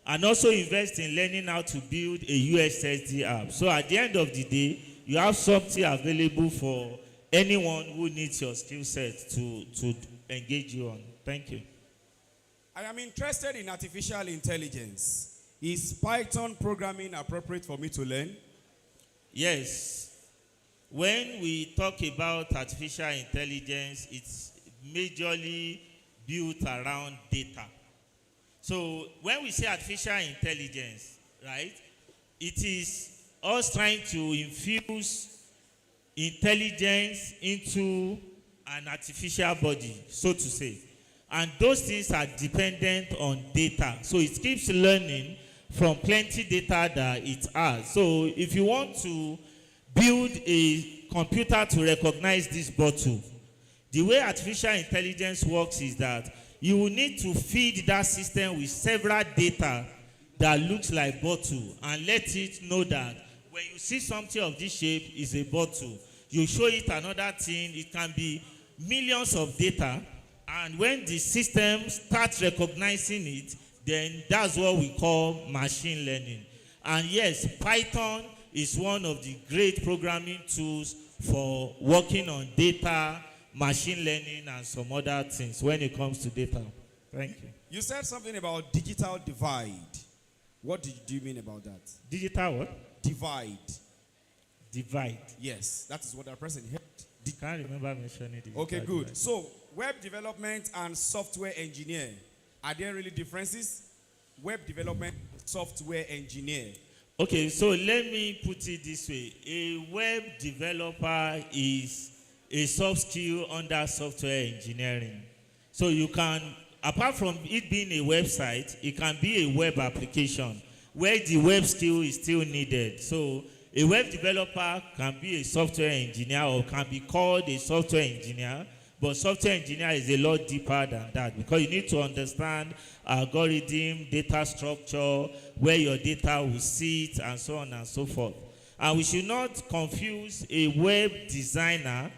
and also invest in learning how to build a USSD app. So at the end of the day, you have something available for anyone who needs your skill set to engage you on. Thank you. I am interested in artificial intelligence. Is Python programming appropriate for me to learn? Yes. When we talk about artificial intelligence, it's majorly built around data. So when we say artificial intelligence, right, It is us trying to infuse intelligence into an artificial body, so to say. And those things are dependent on data. So it keeps learning from plenty data that it has. So if you want to build a computer to recognize this bottle, the way artificial intelligence works is that you will need to feed that system with several data that looks like bottle and let it know that when you see something of this shape is a bottle. You show it another thing, it can be millions of data, and when the system starts recognizing it, then that's what we call machine learning. And yes, Python is one of the great programming tools for working on data, machine learning, and some other things when it comes to data. Thank you. You said something about digital divide. What do you mean about that? Digital what? Divide. Divide. Yes, that is what our person heard. Can't remember mentioning it. Okay, good. So, web development and software engineer, are there really differences? Web development, software engineer. Okay, so let me put it this way. A web developer is a soft skill under software engineering. So you can, apart from it being a website, it can be a web application where the web skill is still needed. So a web developer can be a software engineer or can be called a software engineer, but software engineer is a lot deeper than that because you need to understand algorithm, data structure, where your data will sit, and so on and so forth. And we should not confuse a web designer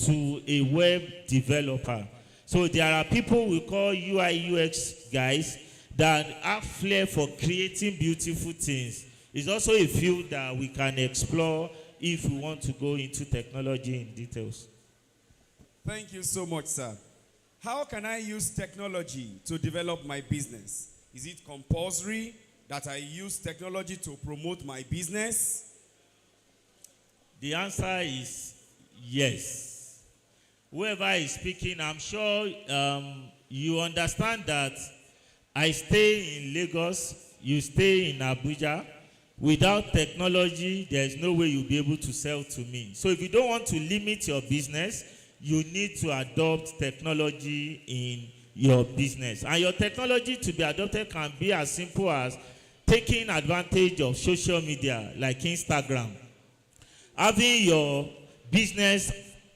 to a web developer. So there are people we call UI UX guys that have flair for creating beautiful things. It's also a field that we can explore if we want to go into technology in details. Thank you so much, sir. How can I use technology to develop my business? Is it compulsory that I use technology to promote my business? The answer is yes. Whoever is speaking, I'm sure you understand that I stay in Lagos, you stay in Abuja. Without technology, there's no way you'll be able to sell to me. So if you don't want to limit your business, you need to adopt technology in your business. And your technology to be adopted can be as simple as taking advantage of social media like Instagram. Having your business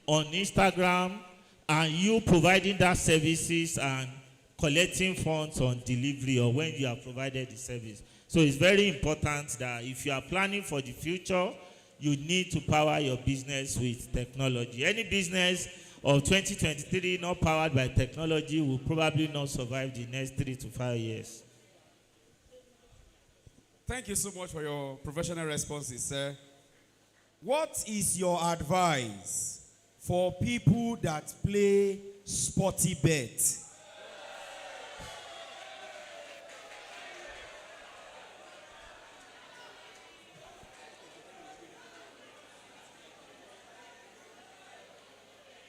on Instagram and you providing that services and collecting funds on delivery or when you have provided the service. So it's very important that if you are planning for the future, you need to power your business with technology. Any business of 2023 not powered by technology will probably not survive the next 3 to 5 years. Thank you so much for your professional responses, sir. What is your advice for people that play sporty bet?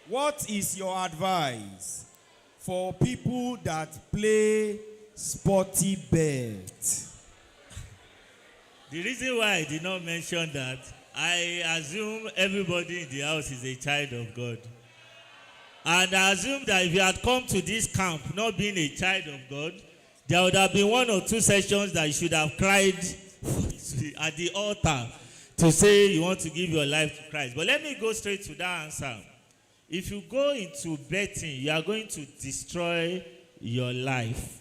What is your advice for people that play sporty bet? The reason why I did not mention that, I assume everybody in the house is a child of God. And I assume that if you had come to this camp not being a child of God, there would have been 1 or 2 sessions that you should have cried at the altar to say you want to give your life to Christ. But let me go straight to that answer. If you go into betting, you are going to destroy your life.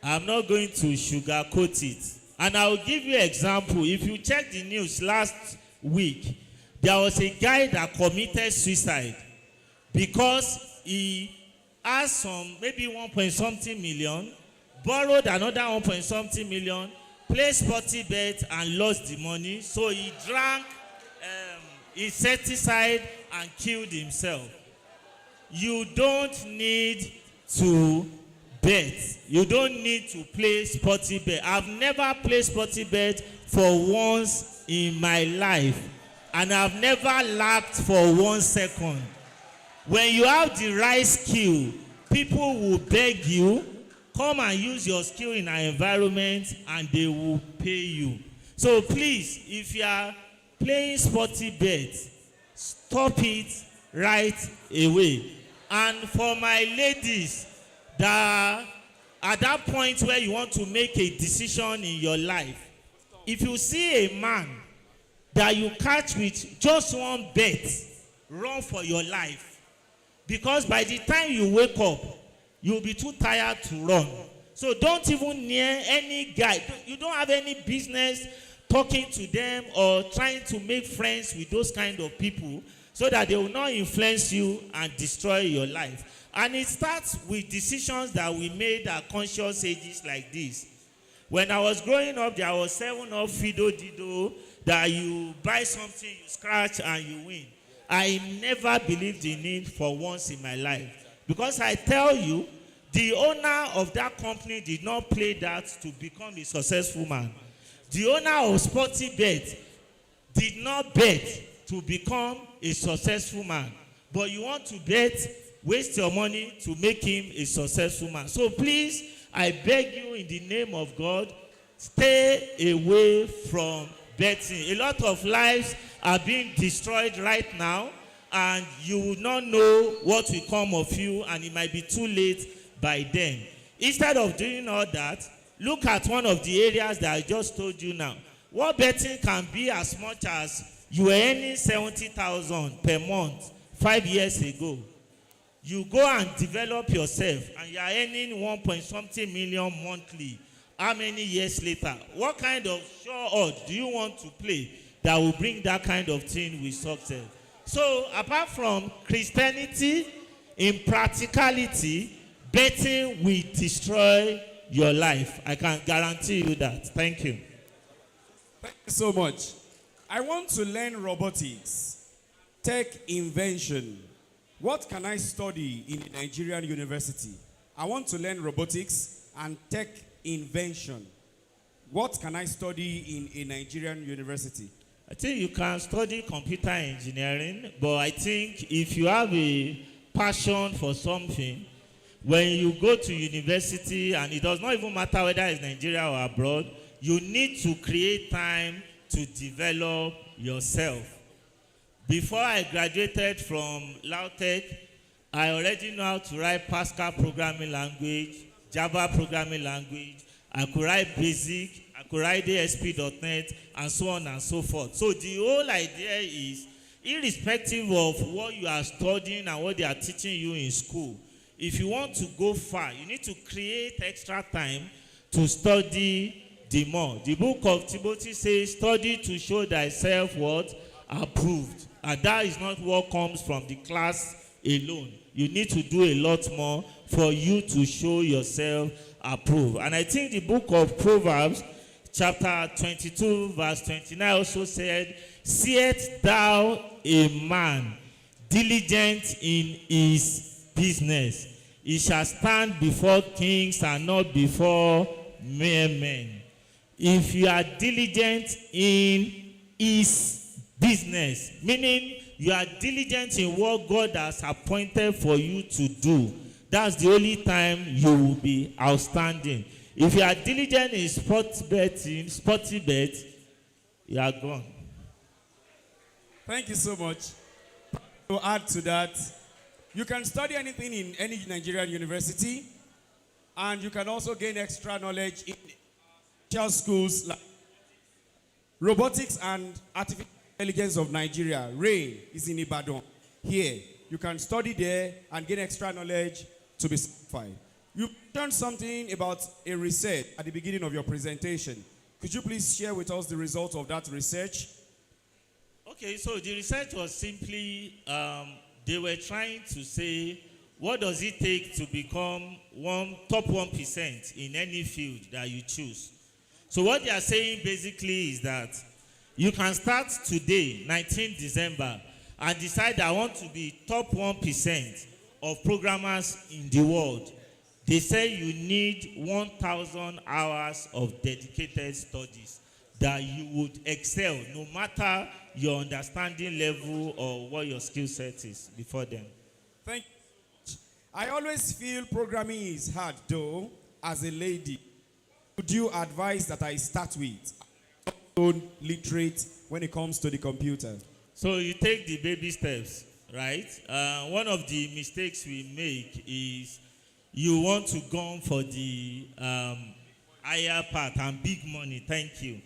I'm not going to sugarcoat it. And I will give you an example. If you check the news last week, there was a guy that committed suicide because he has some, maybe 1-point-something million, borrowed another 1-point-something million, played sporty bet and lost the money. So he drank insecticide and killed himself. You don't need to bet. You don't need to play sporty bet. I've never played sporty bet for once in my life, and I've never lacked for 1 second. When you have the right skill, people will beg you, come and use your skill in our environment, and they will pay you. So please, if you are playing sporty bets, stop it right away. And for my ladies that are at that point where you want to make a decision in your life, if you see a man that you catch with just one bet, run for your life. Because by the time you wake up, you'll be too tired to run. So don't even near any guy. You don't have any business talking to them or trying to make friends with those kind of people so that they will not influence you and destroy your life. And it starts with decisions that we made at conscious ages like this. When I was growing up, there was 7-Up Fido Dido that you buy something, you scratch, and you win. I never believed in it for once in my life. Because I tell you, the owner of that company did not play that to become a successful man. The owner of Sporty Bet did not bet to become a successful man. But you want to bet, waste your money to make him a successful man. So please, I beg you in the name of God, stay away from betting. A lot of lives are being destroyed right now, and you will not know what will come of you, and it might be too late by then. Instead of doing all that, look at one of the areas that I just told you now. What betting can be as much as you were earning 70,000 per month 5 years ago. You go and develop yourself, and you are earning 1 million monthly. How many years later? What kind of sure odds do you want to play that will bring that kind of thing with success? So, apart from Christianity, in practicality, betting will destroy your life. I can guarantee you that. Thank you. Thank you so much. I want to learn robotics, tech invention. What can I study in a Nigerian university? I want to learn robotics and tech invention. What can I study in a Nigerian university? I think you can study computer engineering, but I think if you have a passion for something, when you go to university, and it does not even matter whether it's Nigeria or abroad, you need to create time to develop yourself. Before I graduated from Lautech, I already know how to write Pascal programming language, Java programming language. I could write BASIC, I could write ASP.NET, and so on and so forth. So the whole idea is, irrespective of what you are studying and what they are teaching you in school, if you want to go far, you need to create extra time to study the more. The book of Timothy says, study to show thyself what? Approved. And that is not what comes from the class alone. You need to do a lot more for you to show yourself approved. And I think the book of Proverbs, chapter 22, verse 29 also said, seest thou a man diligent in his business, he shall stand before kings and not before mere men. If you are diligent in his business, meaning you are diligent in what God has appointed for you to do, that's the only time you will be outstanding. If you are diligent in sporty bet, you are gone. Thank you so much. To add to that, you can study anything in any Nigerian university, and you can also gain extra knowledge in schools like Robotics and Artificial Intelligence of Nigeria. RAI is in Ibadan. Here, you can study there and gain extra knowledge to be certified. You learned something about a research at the beginning of your presentation. Could you please share with us the results of that research? Okay, so the research was simply, they were trying to say, what does it take to become top 1% in any field that you choose? So what they are saying basically is that you can start today, 19 December, and decide I want to be top 1% of programmers in the world. They say you need 1,000 hours of dedicated studies that you would excel no matter your understanding level or what your skill set is before them. Thank you. I always feel programming is hard though, as a lady. Would you advise that I start with? literate when it comes to the computer? So you take the baby steps, right? One of the mistakes we make is you want to go for the higher part and big money. Thank you.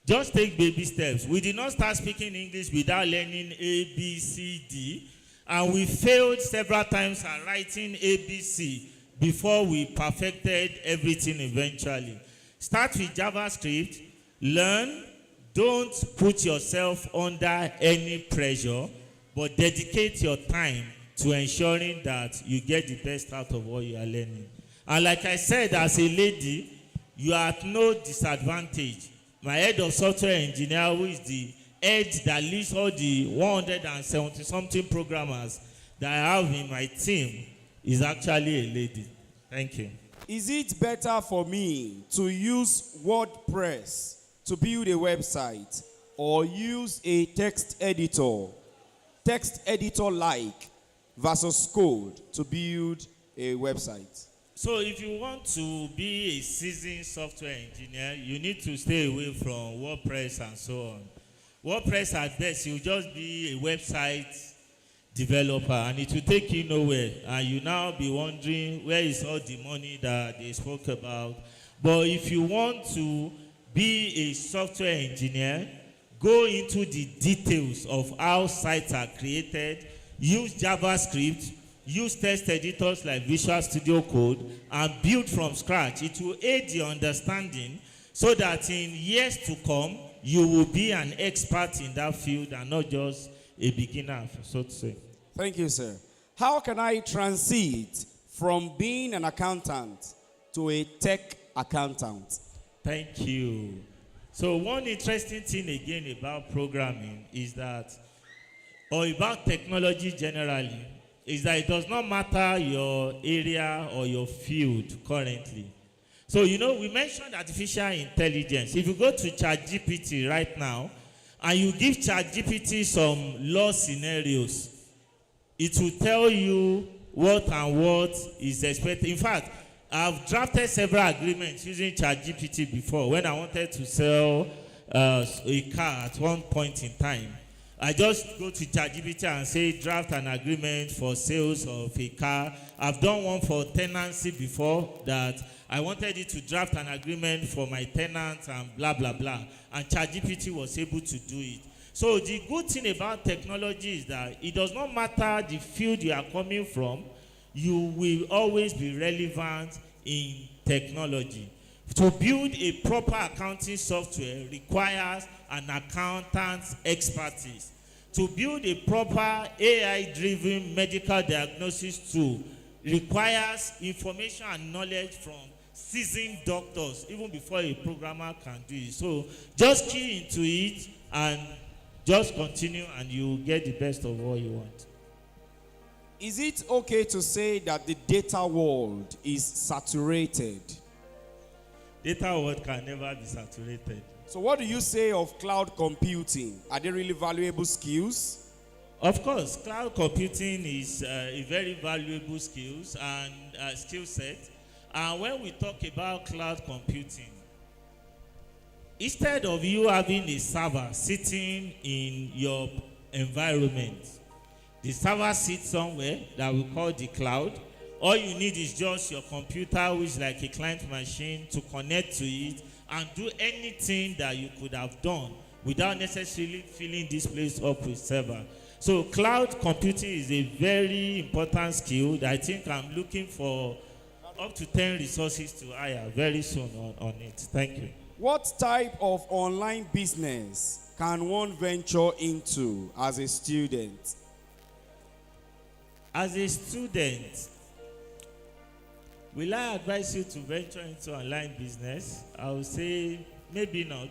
Just take baby steps. We did not start speaking English without learning A, B, C, D. And we failed several times at writing ABC before we perfected everything eventually. Start with JavaScript. Learn. Don't put yourself under any pressure, but dedicate your time to ensuring that you get the best out of what you are learning. And like I said, as a lady, you are at no disadvantage. My head of software engineer, who is the head that leads all the 170-something programmers that I have in my team, is actually a lady. Thank you. Is it better for me to use WordPress to build a website or use a text editor like versus code to build a website? So if you want to be a seasoned software engineer, you need to stay away from WordPress and so on. WordPress at best, you'll just be a website developer and it will take you nowhere. And you now be wondering where is all the money that they spoke about. But if you want to be a software engineer, go into the details of how sites are created, use JavaScript, use text editors like Visual Studio Code, and build from scratch. It will aid your understanding so that in years to come, you will be an expert in that field and not just a beginner, so to say. Thank you, sir. How can I transit from being an accountant to a tech accountant? Thank you. So one interesting thing again about programming is that, or about technology generally, is that it does not matter your area or your field currently. So, you know, we mentioned artificial intelligence. If you go to ChatGPT right now, and you give ChatGPT some law scenarios, it will tell you what and what is expected. In fact, I've drafted several agreements using ChatGPT before when I wanted to sell a car at one point in time. I just go to ChatGPT and say, draft an agreement for sales of a car. I've done one for tenancy before that I wanted it to draft an agreement for my tenants and blah, blah, blah. And ChatGPT was able to do it. So the good thing about technology is that it does not matter the field you are coming from, you will always be relevant in technology. To build a proper accounting software requires an accountant's expertise. To build a proper AI-driven medical diagnosis tool requires information and knowledge from seasoned doctors, even before a programmer can do it. So just key into it and just continue and you'll get the best of what you want. Is it okay to say that the data world is saturated? Data world can never be saturated. So what do you say of cloud computing? Are they really valuable skills? Of course, cloud computing is a very valuable skill set. And when we talk about cloud computing, instead of you having a server sitting in your environment, the server sits somewhere that we call the cloud. All you need is just your computer, which is like a client machine, to connect to it and do anything that you could have done without necessarily filling this place up with server. So cloud computing is a very important skill that I think I'm looking for up to 10 resources to hire very soon on it. Thank you. What type of online business can one venture into as a student? As a student, will I advise you to venture into online business? I would say maybe not.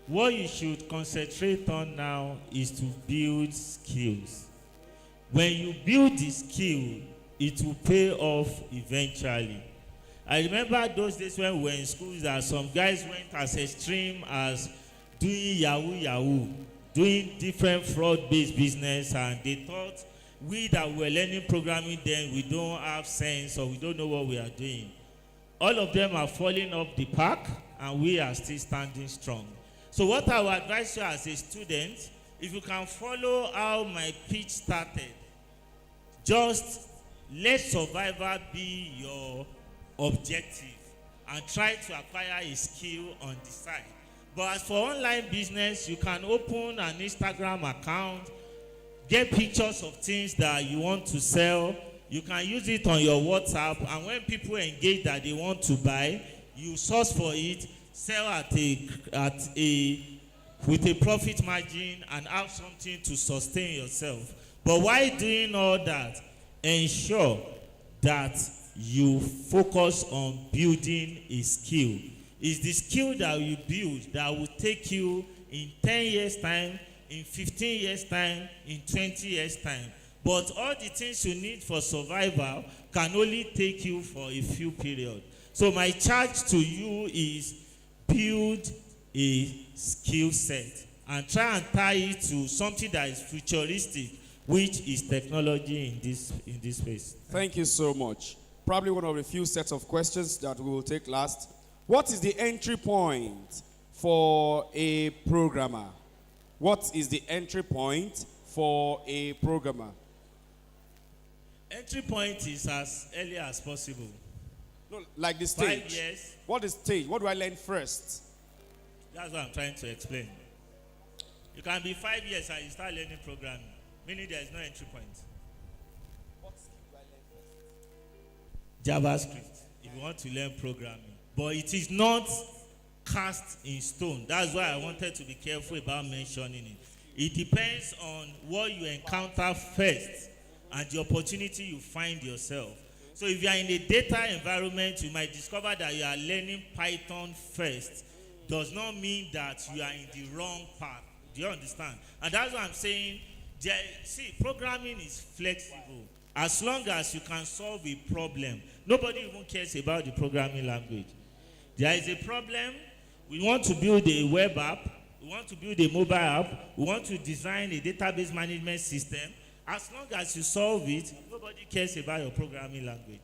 What you should concentrate on now is to build skills. When you build the skill, it will pay off eventually. I remember those days when we were in school that some guys went as extreme as doing Yahoo, doing different fraud-based business, and they thought we that were learning programming then, we don't have sense or we don't know what we are doing. All of them are falling off the path and we are still standing strong. So what I would advise you as a student, if you can follow how my pitch started, just let survival be your objective and try to acquire a skill on the side. But as for online business, you can open an Instagram account, get pictures of things that you want to sell. You can use it on your WhatsApp, and when people engage that they want to buy, you source for it, sell with a profit margin, and have something to sustain yourself. But while doing all that, ensure that you focus on building a skill. It's the skill that you build that will take you in 10 years' time, in 15 years' time, in 20 years' time. But all the things you need for survival can only take you for a few periods. So my charge to you is build a skill set and try and tie it to something that is futuristic, which is technology in this space. Thank you so much. Probably one of the few sets of questions that we will take last. What is the entry point for a programmer? What is the entry point for a programmer? Entry point is as early as possible. No, like the stage. 5 years. What is stage? What do I learn first? That's what I'm trying to explain. You can be 5 years and you start learning programming, meaning there is no entry point. What skill do I learn first? JavaScript, if you want to learn programming. But it is not cast in stone. That's why I wanted to be careful about mentioning it. It depends on what you encounter first and the opportunity you find yourself. So if you are in a data environment, you might discover that you are learning Python first. Does not mean that you are in the wrong path. Do you understand? And that's what I'm saying. See, programming is flexible. As long as you can solve a problem, nobody even cares about the programming language. There is a problem. We want to build a web app. We want to build a mobile app. We want to design a database management system. As long as you solve it, nobody cares about your programming language.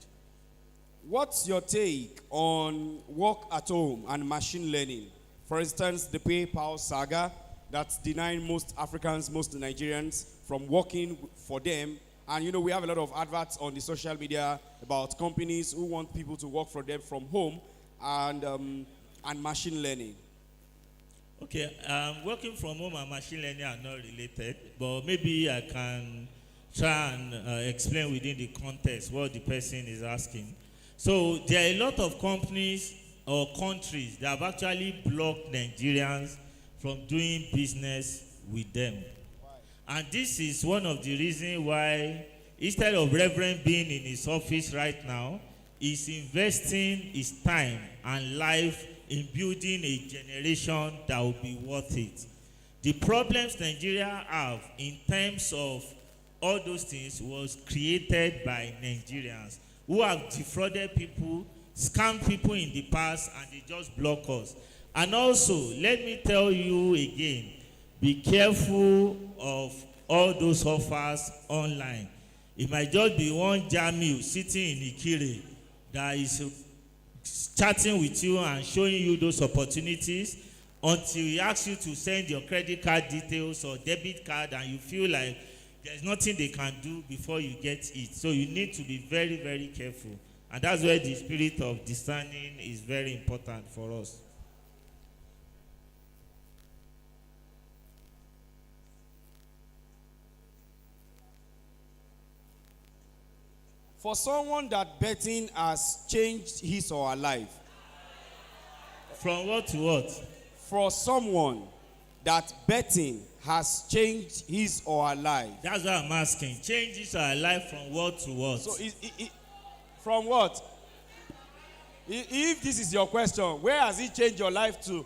What's your take on work at home and machine learning? For instance, the PayPal saga that's denying most Africans, most Nigerians from working for them. And you know, we have a lot of adverts on the social media about companies who want people to work for them from home and machine learning. Okay, working from home and machine learning are not related, but maybe I can try and explain within the context what the person is asking. So there are a lot of companies or countries that have actually blocked Nigerians from doing business with them. And this is one of the reasons why, instead of Reverend being in his office right now, he's investing his time and life in building a generation that will be worth it. The problems Nigeria have in terms of all those things was created by Nigerians who have defrauded people, scammed people in the past, and they just block us. And also, let me tell you again, be careful of all those offers online. It might just be one Jamil sitting in Ikire that is chatting with you and showing you those opportunities until he asks you to send your credit card details or debit card, and you feel like there's nothing they can do before you get it. So you need to be very, very careful. And that's where the spirit of discerning is very important for us. For someone that betting has changed his or her life. From what to what? For someone that betting has changed his or her life. That's what I'm asking. Changes our life from what to what? So from what? If this is your question, where has it changed your life to?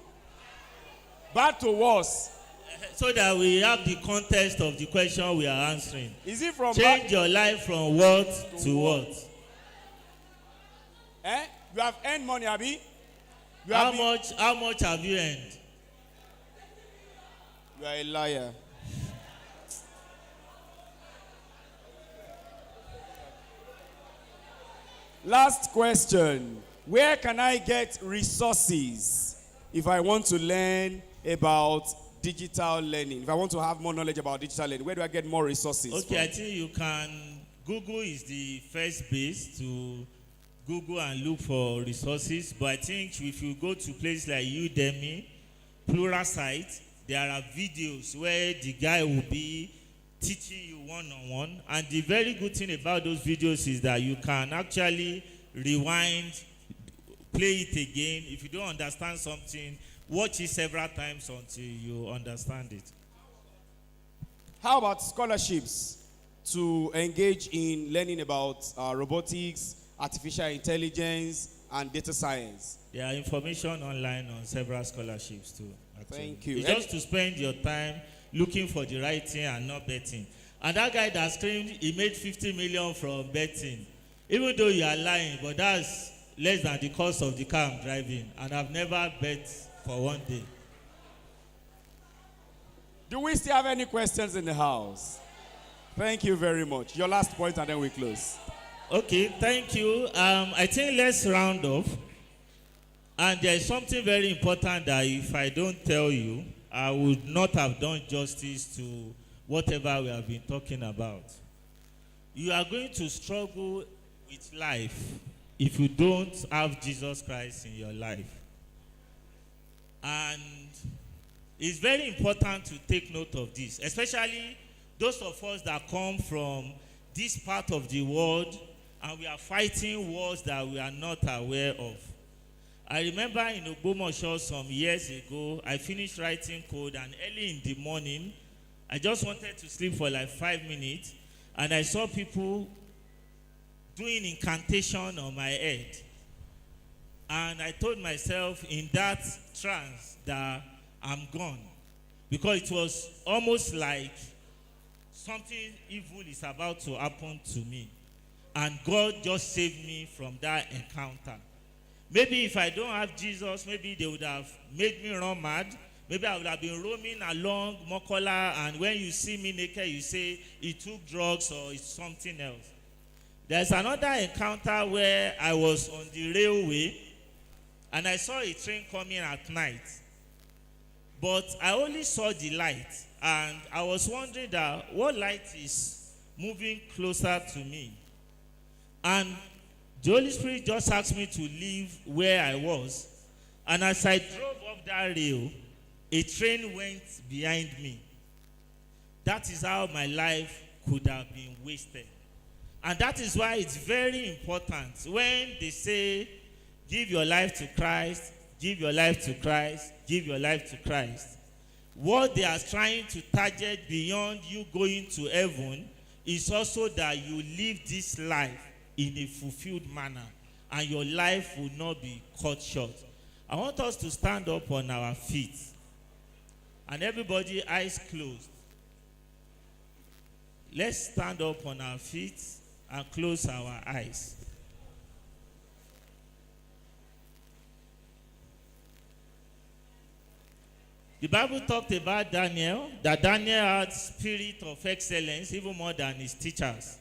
Bad to worse. So that we have the context of the question we are answering. Is it from change your life from what to what? You have earned money, Abi? How much have you earned? You are a liar. Last question. Where can I get resources if I want to learn about digital learning? If I want to have more knowledge about digital learning, where do I get more resources? Okay, I think you can. Google is the first base to Google and look for resources. But I think if you go to places like Udemy, Pluralsight, there are videos where the guy will be teaching you one-on-one. And the very good thing about those videos is that you can actually rewind, play it again. If you don't understand something, watch it several times until you understand it. How about scholarships to engage in learning about robotics, artificial intelligence, and data science? There are information online on several scholarships too. Actually. Thank you. It's just to spend your time looking for the right thing and not betting. And that guy that screamed he made 50 million from betting, even though you are lying, but that's less than the cost of the car I'm driving, and I've never bet for one day. Do we still have any questions in the house? Thank you very much. Your last point and then we close. Okay, thank you. I think let's round off. And there is something very important that if I don't tell you, I would not have done justice to whatever we have been talking about. You are going to struggle with life if you don't have Jesus Christ in your life. And it's very important to take note of this, especially those of us that come from this part of the world and we are fighting wars that we are not aware of. I remember in Omotosho some years ago, I finished writing code, and early in the morning, I just wanted to sleep for like 5 minutes, and I saw people doing incantation on my head. And I told myself in that trance that I'm gone, because it was almost like something evil is about to happen to me. And God just saved me from that encounter. Maybe if I don't have Jesus, maybe they would have made me run mad. Maybe I would have been roaming along Mokola, and when you see me naked, you say he took drugs or it's something else. There's another encounter where I was on the railway, and I saw a train coming at night. But I only saw the light, and I was wondering that what light is moving closer to me. And the Holy Spirit just asked me to leave where I was. And as I drove up that rail, a train went behind me. That is how my life could have been wasted. And that is why it's very important when they say, give your life to Christ, give your life to Christ, give your life to Christ. What they are trying to target beyond you going to heaven is also that you live this life in a fulfilled manner, and your life will not be cut short. I want us to stand up on our feet, and everybody eyes closed. Let's stand up on our feet and close our eyes. The Bible talked about Daniel, that Daniel had spirit of excellence even more than his teachers.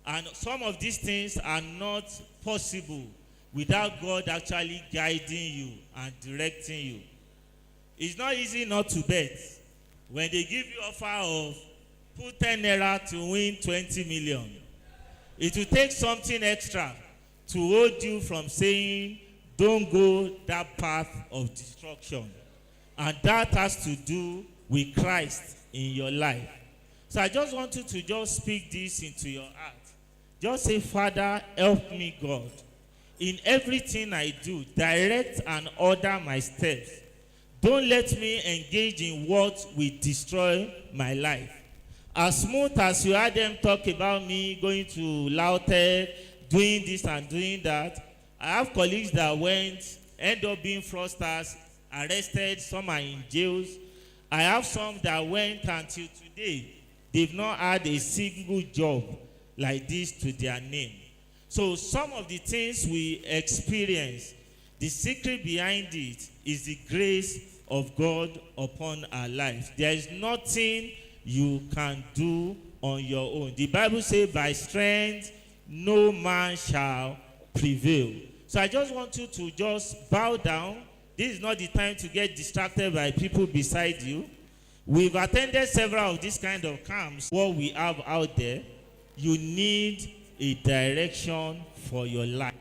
And some of these things are not possible without God actually guiding you and directing you. It's not easy not to bet. When they give you offer of put 10 naira to win 20 million, it will take something extra to hold you from saying, don't go that path of destruction. And that has to do with Christ in your life. So I just want you to just speak this into your heart. Just say, Father, help me, God. In everything I do, direct and order my steps. Don't let me engage in what will destroy my life. As smooth as you heard them talk about me going to Lautech, doing this and doing that, I have colleagues that end up being fraudsters, arrested, some are in jails. I have some that went until today, they've not had a single job like this to their name. So some of the things we experience, the secret behind it is the grace of God upon our lives. There is nothing you can do on your own. The Bible says, by strength no man shall prevail. So I just want you to just bow down This is not the time to get distracted by people beside you. We've attended several of these kind of camps. What we have out there, you need a direction for your life.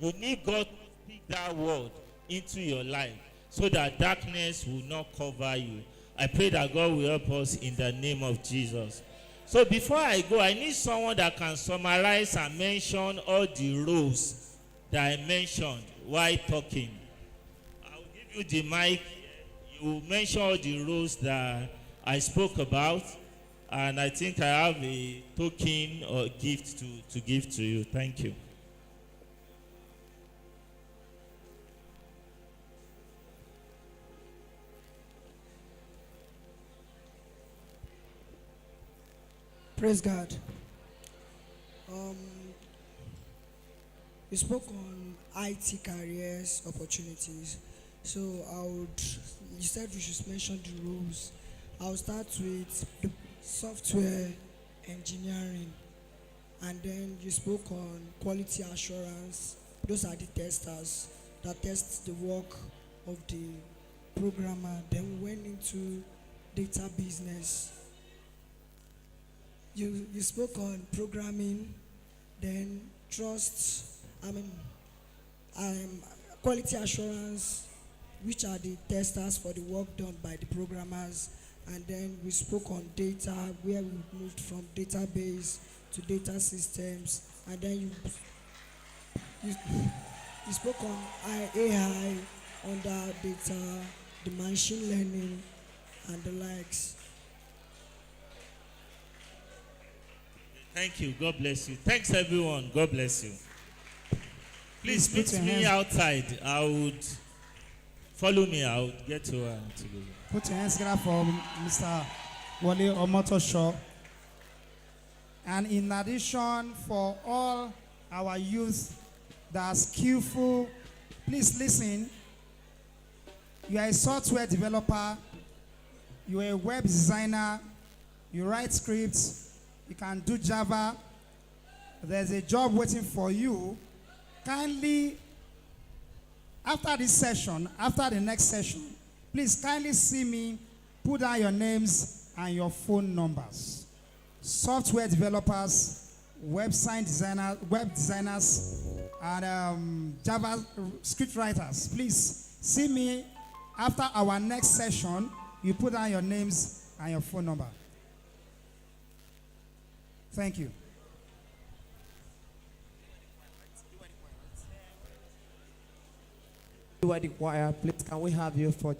You need God to speak that word into your life so that darkness will not cover you. I pray that God will help us in the name of Jesus. So before I go, I need someone that can summarize and mention all the roles that I mentioned while talking. I will give you the mic. You mention all the roles that I spoke about, and I think I have a token or gift to give to you. Thank you. Praise God. You spoke on IT careers opportunities. So you said we should mention the rules. I'll start with the software engineering. And then you spoke on quality assurance. Those are the testers that test the work of the programmer. Then we went into data business. You spoke on programming, then quality assurance, which are the testers for the work done by the programmers. And then we spoke on data, where we moved from database to data systems. And then you spoke on AI, under data, the machine learning, and the likes. Thank you. God bless you. Thanks, everyone. God bless you. Please meet me outside. Follow me. I would get to together. Put your hands together for Mr. Wole Omotosho. And in addition, for all our youth that are skillful, please listen. You are a software developer. You are a web designer. You write scripts. You can do Java. There's a job waiting for you. Kindly, after this session, after the next session, please kindly see me, put down your names and your phone numbers. Software developers, web designers, and Java script writers. Please see me after our next session. You put down your names and your phone number. Thank you. You are the choir. Please, can we have you for